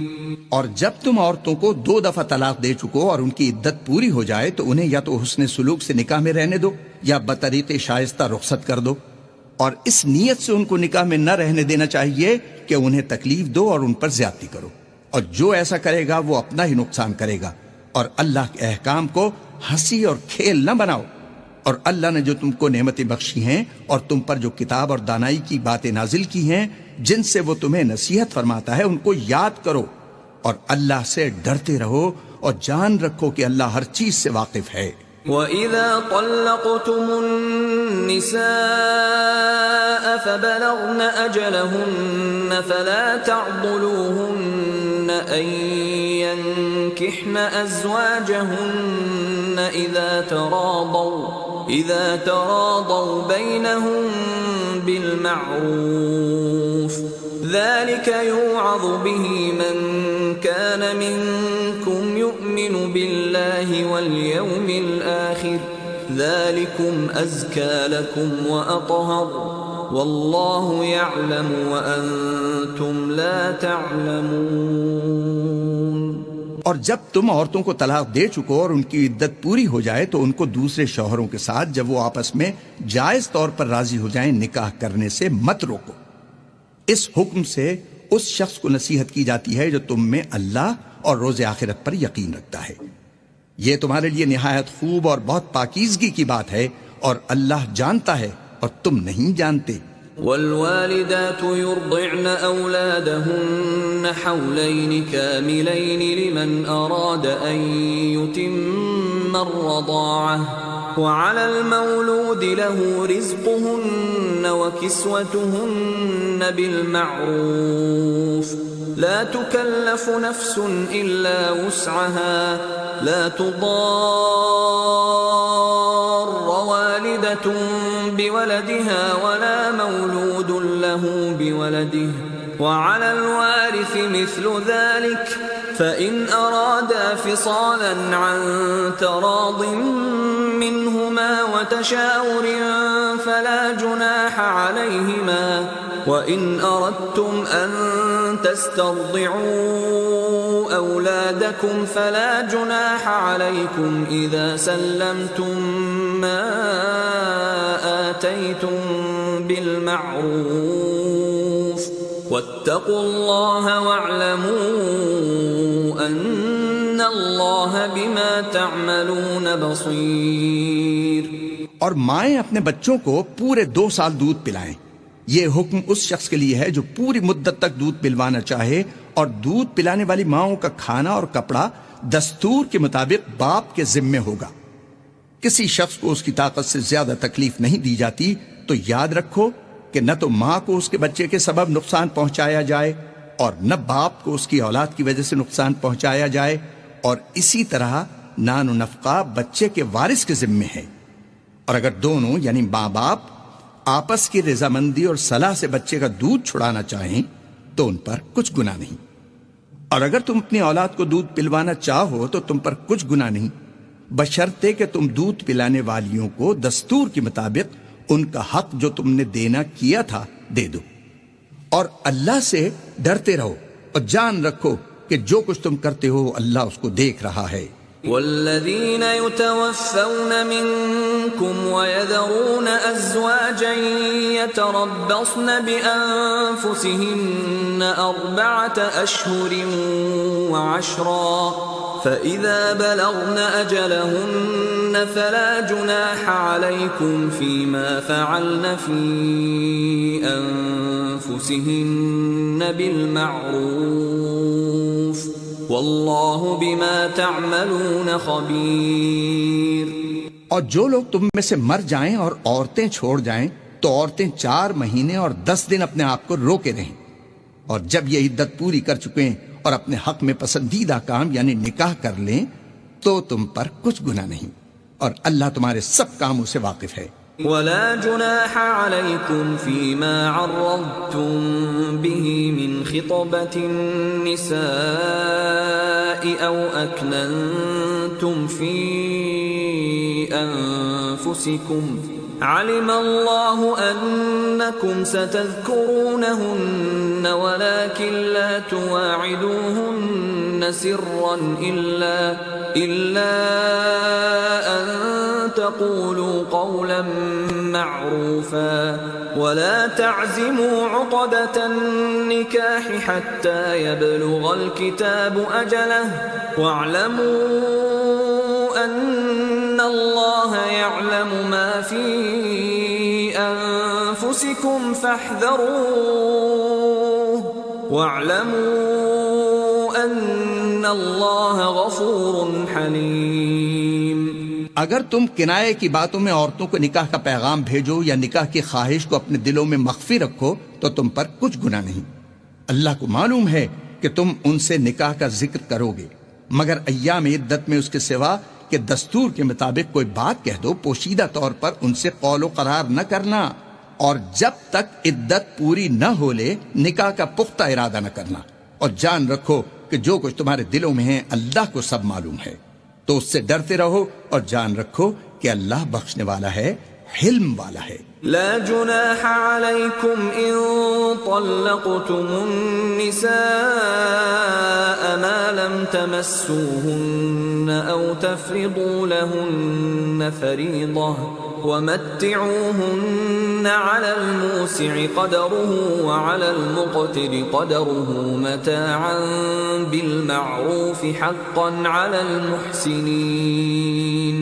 اور جب تم عورتوں کو 2 دفعہ طلاق دے چکو اور ان کی عدت پوری ہو جائے تو انہیں یا تو حسن سلوک سے نکاح میں رہنے دو یا بطریق شائستہ رخصت کر دو، اور اس نیت سے ان کو نکاح میں نہ رہنے دینا چاہیے کہ انہیں تکلیف دو اور ان پر زیادتی کرو، اور جو ایسا کرے گا وہ اپنا ہی نقصان کرے گا، اور اللہ کے احکام کو ہنسی اور کھیل نہ بناؤ۔ اور اللہ نے جو تم کو نعمتیں بخشی ہیں اور تم پر جو کتاب اور دانائی کی باتیں نازل کی ہیں جن سے وہ تمہیں نصیحت فرماتا ہے ان کو یاد کرو، اور اللہ سے ڈرتے رہو اور جان رکھو کہ اللہ ہر چیز سے واقف ہے۔ وَإِذَا طَلَّقْتُمُ النِّسَاءَ فَبَلَغْنَ أَجَلَهُنَّ فَلَا تَعْضُلُوهُنَّ أَن يَنكِحْنَ أَزْوَاجَهُنَّ إذا تراضوا بينهم بالمعروف ذلك يوعظ به من كان منكم يؤمن بالله واليوم الآخر ذلكم أزكى لكم وأطهر والله يعلم وأنتم لا تعلمون۔ اور جب تم عورتوں کو طلاق دے چکو اور ان کی عدت پوری ہو جائے تو ان کو دوسرے شوہروں کے ساتھ جب وہ آپس میں جائز طور پر راضی ہو جائیں نکاح کرنے سے مت روکو۔ اس حکم سے اس شخص کو نصیحت کی جاتی ہے جو تم میں اللہ اور روز آخرت پر یقین رکھتا ہے۔ یہ تمہارے لیے نہایت خوب اور بہت پاکیزگی کی بات ہے اور اللہ جانتا ہے اور تم نہیں جانتے۔ والوالدات يرضعن أولادهن حولين كاملين لمن أراد أن يتم الرضاعة وعلى المولود له رزقهن وكسوتهن بالمعروف لا تكلف نفس إلا وسعها لا تضار والدة بولدها ولا مولود له بولده وعلى الوارث مثل ذلك فإن أرادا فصالا عن تراض منهما وتشاور فلا جناح عليهما وإن أردتم أن تسترضعوا أولادكم فلا جناح عليكم إذا سلمتم ما آتيتم بالمعروف واتقوا الله واعلموا أن الله بما تعملون بصير۔ اور مائیں اپنے بچوں کو پورے 2 سال دودھ پلائیں۔ یہ حکم اس شخص کے لیے ہے جو پوری مدت تک دودھ پلوانا چاہے، اور دودھ پلانے والی ماؤں کا کھانا اور کپڑا دستور کے مطابق باپ کے ذمے ہوگا۔ کسی شخص کو اس کی طاقت سے زیادہ تکلیف نہیں دی جاتی تو یاد رکھو کہ نہ تو ماں کو اس کے بچے کے سبب نقصان پہنچایا جائے اور نہ باپ کو اس کی اولاد کی وجہ سے نقصان پہنچایا جائے، اور اسی طرح نان و نفقہ بچے کے وارث کے ذمے ہے۔ اور اگر دونوں یعنی ماں باپ آپس کی رضامندی اور صلاح سے بچے کا دودھ چھڑانا چاہیں تو ان پر کچھ گناہ نہیں، اور اگر تم اپنی اولاد کو دودھ پلوانا چاہو تو تم پر کچھ گناہ نہیں، بشرطے کہ تم دودھ پلانے والیوں کو دستور کے مطابق ان کا حق جو تم نے دینا کیا تھا دے دو، اور اللہ سے ڈرتے رہو اور جان رکھو کہ جو کچھ تم کرتے ہو اللہ اس کو دیکھ رہا ہے۔ والذين يتوفون منكم ويذرون أزواجا يتربصن بأنفسهن 4 أشهر وعشرا فإذا بلغن أجلهن فلا جناح عليكم فيما فعلن في أنفسهن بالمعروف واللہ بما تعملون خبیر۔ اور جو لوگ تم میں سے مر جائیں اور عورتیں چھوڑ جائیں تو عورتیں 4 مہینے اور 10 دن اپنے آپ کو روکے رہیں، اور جب یہ عدت پوری کر چکیں اور اپنے حق میں پسندیدہ کام یعنی نکاح کر لیں تو تم پر کچھ گناہ نہیں، اور اللہ تمہارے سب کاموں سے واقف ہے۔ ولا جناح عليكم فيما عرضتم به من خطبة النساء أو أكننتم في أنفسكم علم الله أنكم ستذكرونهن ولكن لا تواعدوهن سرا إلا أن تقولوا قولا معروفا ولا تعزموا عقدة النكاح حتى يبلغ الكتاب أجله واعلموا أن الله يعلم ما في أنفسكم فاحذروه واعلموا أن الله غفور حليم۔ اگر تم کنائے کی باتوں میں عورتوں کو نکاح کا پیغام بھیجو یا نکاح کی خواہش کو اپنے دلوں میں مخفی رکھو تو تم پر کچھ گناہ نہیں۔ اللہ کو معلوم ہے کہ تم ان سے نکاح کا ذکر کرو گے، مگر ایام عدت میں اس کے سوا کہ دستور کے مطابق کوئی بات کہہ دو، پوشیدہ طور پر ان سے قول و قرار نہ کرنا، اور جب تک عدت پوری نہ ہو لے نکاح کا پختہ ارادہ نہ کرنا، اور جان رکھو کہ جو کچھ تمہارے دلوں میں ہے اللہ کو سب معلوم ہے، تو اس سے ڈرتے رہو اور جان رکھو کہ اللہ بخشنے والا ہے، حلم والا ہے۔ لا جناح عليكم إن طلقتم النساء ما لم تمسوهن أو تفرضوا لهن فريضة ومتعوهن على الموسع قدره وعلى المقتر قدره متاعا بالمعروف حقا على المحسنين۔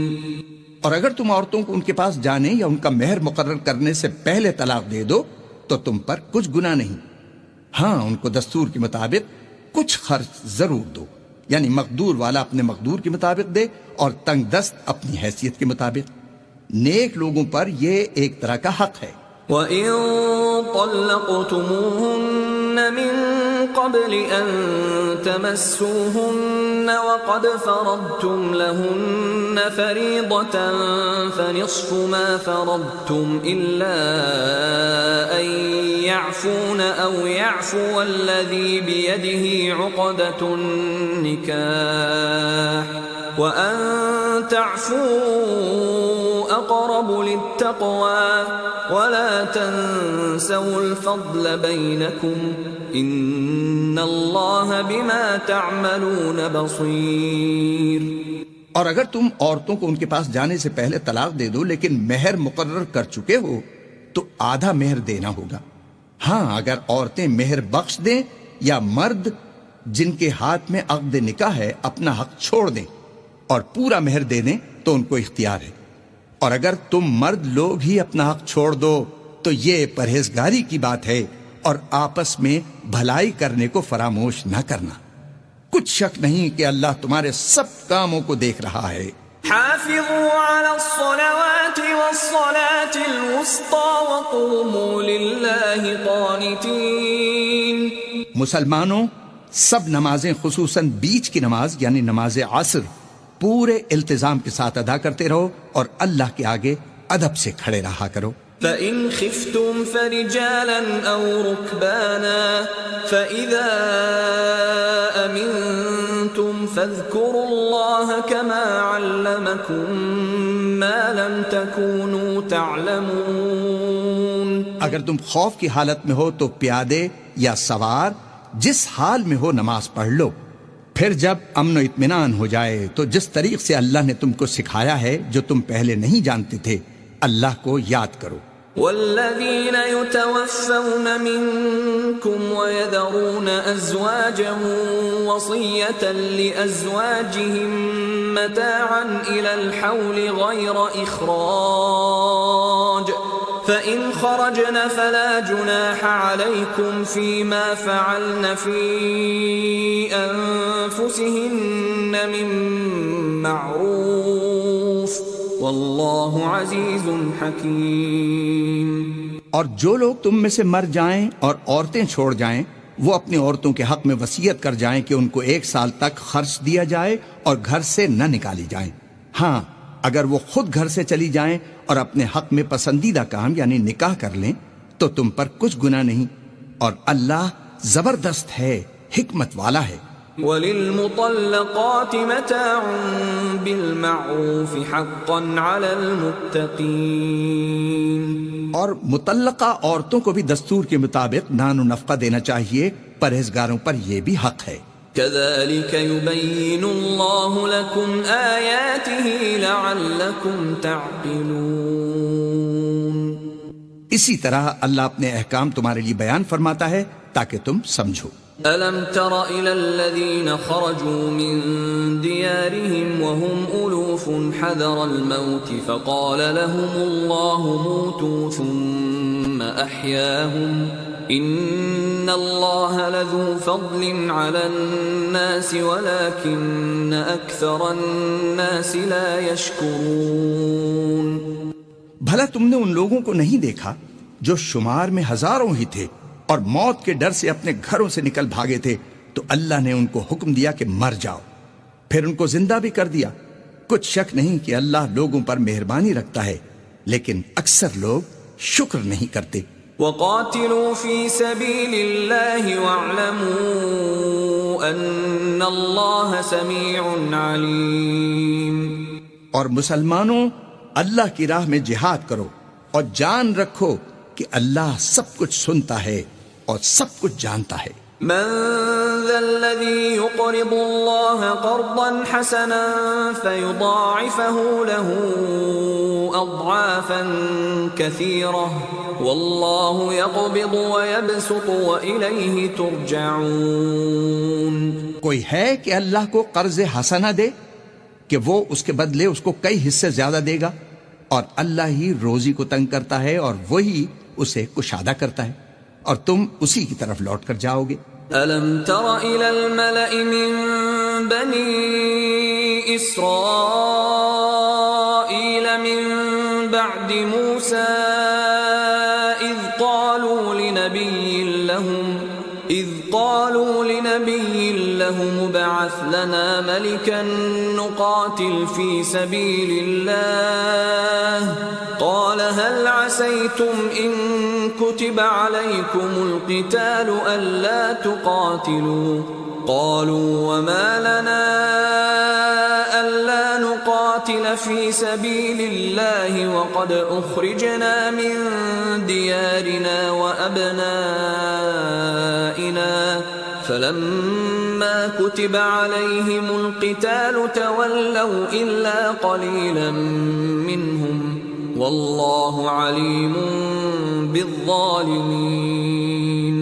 اور اگر تم عورتوں کو ان کے پاس جانے یا ان کا مہر مقرر کرنے سے پہلے طلاق دے دو تو تم پر کچھ گناہ نہیں، ہاں ان کو دستور کے مطابق کچھ خرچ ضرور دو، یعنی مقدور والا اپنے مقدور کے مطابق دے اور تنگ دست اپنی حیثیت کے مطابق۔ نیک لوگوں پر یہ ایک طرح کا حق ہے۔ وَإِن طَلَّقْتُمُوهُنَّ مِن قَبْلِ أَن تَمَسُّوهُنَّ وَقَدْ فَرَضْتُمْ لَهُنَّ فَرِيضَةً فَنِصْفُ مَا فَرَضْتُمْ إِلَّا أَن يَعْفُونَ أَوْ يَعْفُوَ الَّذِي بِيَدِهِ عُقْدَةُ النِّكَاحِ وَأَن تَعْفُوا أَقْرَبُ لِلتَّقْوَى وَلَا تَنسَوُا الْفَضْلَ بَيْنَكُمْ إِنَّ اللَّهَ بِمَا تَعْمَلُونَ بَصِيرٌ۔ اور اگر تم عورتوں کو ان کے پاس جانے سے پہلے طلاق دے دو لیکن مہر مقرر کر چکے ہو تو آدھا مہر دینا ہوگا، ہاں اگر عورتیں مہر بخش دیں یا مرد جن کے ہاتھ میں عقد نکاح ہے اپنا حق چھوڑ دیں اور پورا مہر دے دیں تو ان کو اختیار ہے، اور اگر تم مرد لوگ ہی اپنا حق چھوڑ دو تو یہ پرہیزگاری کی بات ہے اور آپس میں بھلائی کرنے کو فراموش نہ کرنا۔ کچھ شک نہیں کہ اللہ تمہارے سب کاموں کو دیکھ رہا ہے۔ حافظوا على الصلوات والصلاة الوسطى وقوموا لله قانتين۔ مسلمانوں سب نمازیں خصوصاً بیچ کی نماز یعنی نماز عصر پورے التزام کے ساتھ ادا کرتے رہو اور اللہ کے آگے ادب سے کھڑے رہا کرو۔ فَإِنْ خِفْتُمْ فَرِجَالًا أَوْ رُكْبَانًا فَإِذَا أَمِنْتُمْ فَاذْكُرُوا اللَّهَ كَمَا عَلَّمَكُمْ مَا لَمْ تَكُونُوا تَعْلَمُونَ۔ اگر تم خوف کی حالت میں ہو تو پیادے یا سوار جس حال میں ہو نماز پڑھ لو، پھر جب امن و اطمینان ہو جائے تو جس طریق سے اللہ نے تم کو سکھایا ہے جو تم پہلے نہیں جانتے تھے اللہ کو یاد کرو۔ والذین یتوفون منکم ویذرون ازواجا وصیة لازواجهم متاعا الى الحول غیر اخراج فإن خرجن فلا جناح عليكم فيما فعلن في أنفسهن من معروف والله عزيز حكيم۔ اور جو لوگ تم میں سے مر جائیں اور عورتیں چھوڑ جائیں وہ اپنی عورتوں کے حق میں وصیت کر جائیں کہ ان کو 1 سال تک خرچ دیا جائے اور گھر سے نہ نکالی جائیں، ہاں اگر وہ خود گھر سے چلی جائیں اور اپنے حق میں پسندیدہ کام یعنی نکاح کر لیں تو تم پر کچھ گناہ نہیں، اور اللہ زبردست ہے، حکمت والا ہے۔ وَلِلْمُطَلَّقَاتِ مَتَاعٌ بِالْمَعْرُوفِ حَقًّا عَلَى الْمُتَّقِينَ۔ اور مطلقہ عورتوں کو بھی دستور کے مطابق نان و نفقہ دینا چاہیے، پرہیزگاروں پر یہ بھی حق ہے۔ كَذَلِكَ يُبَيِّنُ اللَّهُ لَكُمْ آيَاتِهِ لَعَلَّكُمْ تَعْقِلُونَ۔ اسی طرح اللہ اپنے احکام تمہارے لیے بیان فرماتا ہے تاکہ تم سمجھو۔ أَلَمْ تَرَ إِلَى الَّذِينَ خَرَجُوا مِن دِيَارِهِمْ وَهُمْ أُلُوفٌ حَذَرَ الْمَوْتِ فَقَالَ لَهُمُ اللَّهُ مُوتُوا ثُمَّ أَحْيَاهُمْ إِنَّ اللَّهَ لَذُو فَضْلٍ عَلَى النَّاسِ وَلَكِنَّ أَكْثَرَ النَّاسِ لَا يَشْكُرُونَ۔ بھلا تم نے ان لوگوں کو نہیں دیکھا جو شمار میں ہزاروں ہی تھے اور موت کے ڈر سے اپنے گھروں سے نکل بھاگے تھے، تو اللہ نے ان کو حکم دیا کہ مر جاؤ، پھر ان کو زندہ بھی کر دیا، کچھ شک نہیں کہ اللہ لوگوں پر مہربانی رکھتا ہے، لیکن اکثر لوگ شکر نہیں کرتے۔ وقاتلوا في سبيل الله واعلموا ان الله سميع عليم۔ اور مسلمانوں اللہ کی راہ میں جہاد کرو اور جان رکھو کہ اللہ سب کچھ سنتا ہے اور سب کچھ جانتا ہے۔ من ذا الذي يقرض الله قرضا حسنا فيضاعفه له اضعافا كثيرة والله يقبض ويبسط وإليه ترجعون۔ کوئی ہے کہ اللہ کو قرض حسنہ دے کہ وہ اس کے بدلے اس کو کئی حصے زیادہ دے گا، اور اللہ ہی روزی کو تنگ کرتا ہے اور وہی اسے کشادہ کرتا ہے، اور تم اسی کی طرف لوٹ کر جاؤ گے۔ أَلَمْ تَرَ إِلَى الْمَلَإِ مِنْ بَنِي إِسْرَائِيلَ مِنْ بَعْدِ مُوسَى إِذْ قَالُوا لِنَبِيٍّ لَهُمُ ابْعَثْ لَنَا مَلِكًا نُقَاتِلْ فِي سَبِيلِ اللَّهِ قَالَ هَلْ عَسَيْتُمْ إِن كُتِبَ عَلَيْكُمُ الْقِتَالُ أَلَّا تُقَاتِلُوا قَالُوا وَمَا لَنَا أَلَّا نُقَاتِلَ فِي سَبِيلِ اللَّهِ وَقَدْ أُخْرِجْنَا مِن دِيَارِنَا وَأَبْنَائِنَا فَلَمَّا كُتِبَ عَلَيْهِمُ الْقِتَالُ تَوَلَّوْا إِلَّا قَلِيلًا مِّنْهُمْ وَاللَّهُ عَلِيمٌ بِالظَّالِمِينَ۔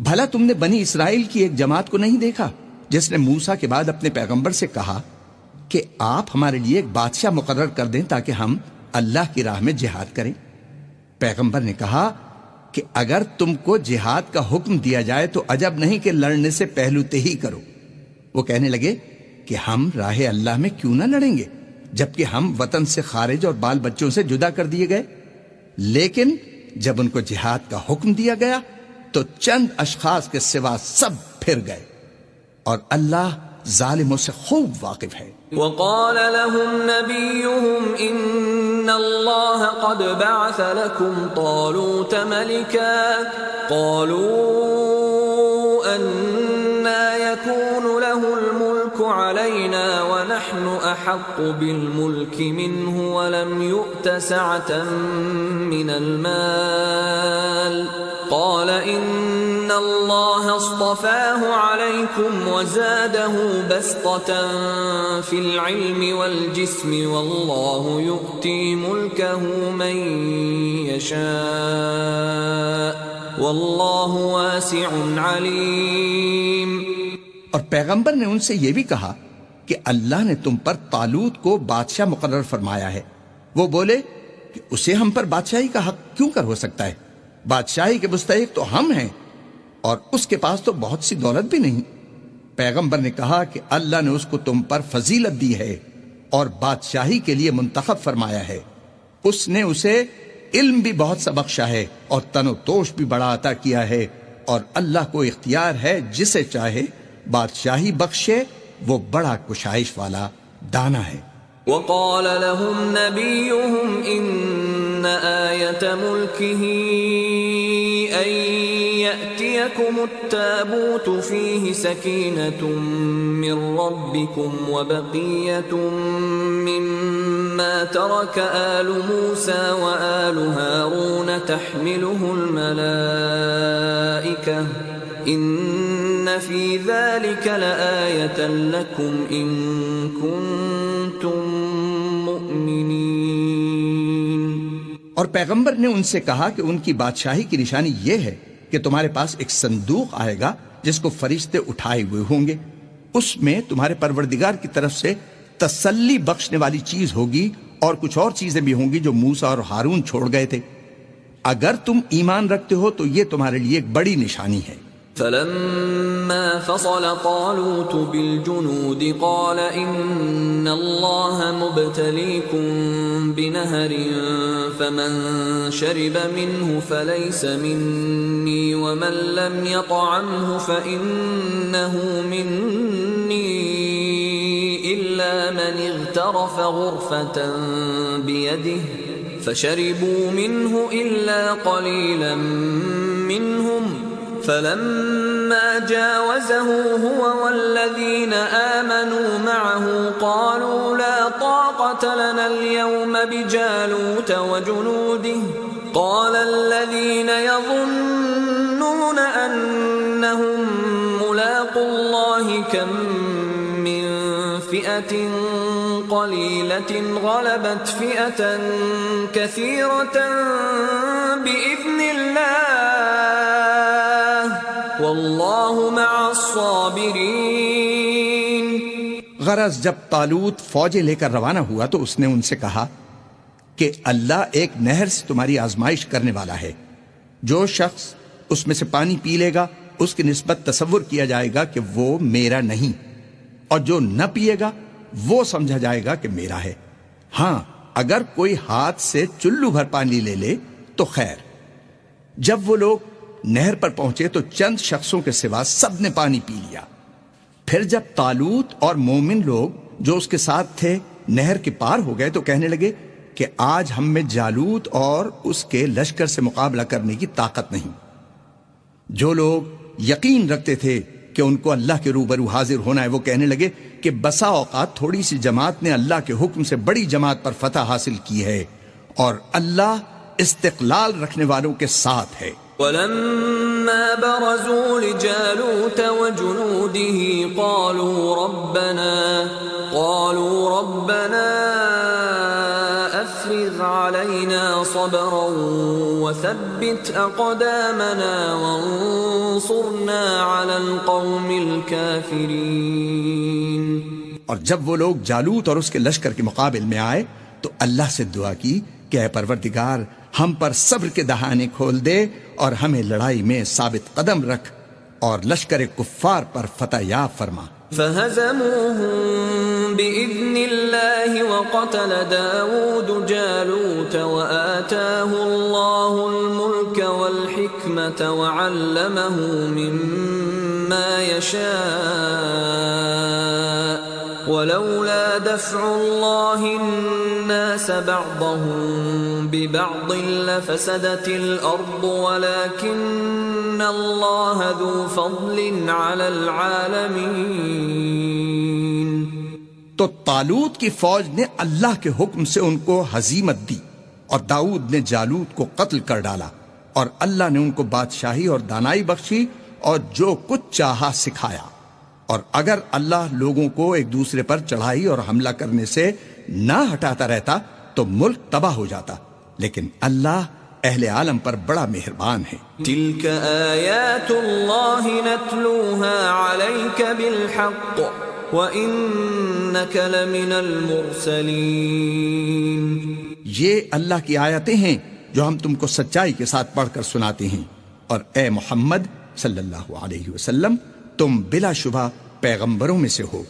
بھلا تم نے بنی اسرائیل کی ایک جماعت کو نہیں دیکھا جس نے موسیٰ کے بعد اپنے پیغمبر سے کہا کہ آپ ہمارے لیے ایک بادشاہ مقرر کر دیں تاکہ ہم اللہ کی راہ میں جہاد کریں؟ پیغمبر نے کہا کہ اگر تم کو جہاد کا حکم دیا جائے تو عجب نہیں کہ لڑنے سے پہلو تہی کرو۔ وہ کہنے لگے کہ ہم راہ اللہ میں کیوں نہ لڑیں گے جبکہ ہم وطن سے خارج اور بال بچوں سے جدا کر دیے گئے۔ لیکن جب ان کو جہاد کا حکم دیا گیا تو چند اشخاص کے سوا سب پھر گئے، اور اللہ ظالموں سے خوب واقف ہے۔ وقال لهم نبيهم إن الله قد بعث لكم طالوت ملكا قالوا أنى يكون له الملك علينا ونحن أحق بالملك منه ولم يؤت سعة من المال قال إن الله اصطفاه عليكم وزاده بسطة في العلم والجسم والله يؤتي ملكه من يشاء والله واسع عليم۔ اور پیغمبر نے ان سے یہ بھی کہا کہ اللہ نے تم پر طالوت کو بادشاہ مقرر فرمایا ہے۔ وہ بولے کہ اسے ہم پر بادشاہی کا حق کیوں کر ہو سکتا ہے؟ بادشاہی کے مستحق تو ہم ہیں، اور اس کے پاس تو بہت سی دولت بھی نہیں۔ پیغمبر نے کہا کہ اللہ نے اس کو تم پر فضیلت دی ہے اور بادشاہی کے لیے منتخب فرمایا ہے۔ اس نے اسے علم بھی بہت سا بخشا ہے اور تن و توش بھی بڑا عطا کیا ہے، اور اللہ کو اختیار ہے جسے چاہے بادشاہی بخشے، وہ بڑا کشائش والا دانا ہے۔ وقال لهم نبيهم إن آية ملكه أن يأتيكم التابوت فيه سكينة من ربكم وبقية مما ترك آل موسى وآل هارون تحمله الملائكة إن في ذلك لآية لكم إن كنتم مؤمنين۔ اور پیغمبر نے ان سے کہا کہ ان کی بادشاہی کی نشانی یہ ہے کہ تمہارے پاس ایک صندوق آئے گا جس کو فرشتے اٹھائے ہوئے ہوں گے، اس میں تمہارے پروردگار کی طرف سے تسلی بخشنے والی چیز ہوگی، اور کچھ اور چیزیں بھی ہوں گی جو موسیٰ اور ہارون چھوڑ گئے تھے۔ اگر تم ایمان رکھتے ہو تو یہ تمہارے لیے ایک بڑی نشانی ہے۔ فلما فصل طالوت بالجنود قال إن الله مبتليكم بنهر فمن شرب منه فليس مني ومن لم يطعمه فإنه مني إلا إلا من اغترف غرفة بيده فشربوا منه إلا قليلا منهم فلما جاوزه هو والذين آمنوا معه قالوا لا طاقة لنا اليوم بجالوت وجنوده قال الذين يظنون أنهم ملاقو الله كم من فئة قليلة غلبت فئة كثيرة بإذن الله واللہ مع الصابرین۔ غرض جب طالوت فوجیں لے کر روانہ ہوا تو اس نے ان سے کہا کہ اللہ ایک نہر سے تمہاری آزمائش کرنے والا ہے، جو شخص اس میں سے پانی پی لے گا اس کی نسبت تصور کیا جائے گا کہ وہ میرا نہیں، اور جو نہ پیے گا وہ سمجھا جائے گا کہ میرا ہے۔ ہاں اگر کوئی ہاتھ سے چلو بھر پانی لے لے تو خیر۔ جب وہ لوگ نہر پر پہنچے تو چند شخصوں کے سوا سب نے پانی پی لیا۔ پھر جب طالوت اور مومن لوگ جو اس کے ساتھ تھے نہر کے پار ہو گئے تو کہنے لگے کہ آج ہم میں جالوت اور اس کے لشکر سے مقابلہ کرنے کی طاقت نہیں۔ جو لوگ یقین رکھتے تھے کہ ان کو اللہ کے روبرو حاضر ہونا ہے وہ کہنے لگے کہ بسا اوقات تھوڑی سی جماعت نے اللہ کے حکم سے بڑی جماعت پر فتح حاصل کی ہے، اور اللہ استقلال رکھنے والوں کے ساتھ ہے۔ وَلَمَّا بَرَزُوا لِجَالُوتَ وَجُنُودِهِ قَالُوا رَبَّنَا أَفْرِغْ عَلَيْنَا صَبْرًا وَثَبِّتْ أَقْدَامَنَا وَانصُرْنَا عَلَى الْقَوْمِ الْكَافِرِينَ۔ اور جب وہ لوگ جالوت اور اس کے لشکر کے مقابل میں آئے تو اللہ سے دعا کی کہ اے پروردگار ہم پر صبر کے دہانے کھول دے اور ہمیں لڑائی میں ثابت قدم رکھ اور لشکر کفار پر فتح یاب فرما۔ فَهَزَمُوهُم بِإِذْنِ اللَّهِ وَقَتَلَ دَاوُودُ جَالُوتَ وَآتَاهُ اللَّهُ الْمُلْكَ وَالْحِكْمَةَ وَعَلَّمَهُ مِمَّا يَشَاءُ وَلَوْلَا دَفْعُ اللَّهِ النَّاسَ بَعْضَهُم بِبَعْضٍ لَفَسَدَتِ الْأَرْضُ وَلَكِنَّ اللَّهَ ذُو فَضْلٍ عَلَى الْعَالَمِينَ۔ تو طالوت کی فوج نے اللہ کے حکم سے ان کو ہزیمت دی، اور داؤد نے جالوت کو قتل کر ڈالا، اور اللہ نے ان کو بادشاہی اور دانائی بخشی اور جو کچھ چاہا سکھایا۔ اور اگر اللہ لوگوں کو ایک دوسرے پر چڑھائی اور حملہ کرنے سے نہ ہٹاتا رہتا تو ملک تباہ ہو جاتا، لیکن اللہ اہل عالم پر بڑا مہربان ہے۔ تلك آیات اللہ نتلوها علیک بالحق وانک لمن المرسلین۔ یہ اللہ کی آیتیں ہیں جو ہم تم کو سچائی کے ساتھ پڑھ کر سناتے ہیں، اور اے محمد صلی اللہ علیہ وسلم تم بلا شبہ پیغمبروں میں سے ہو۔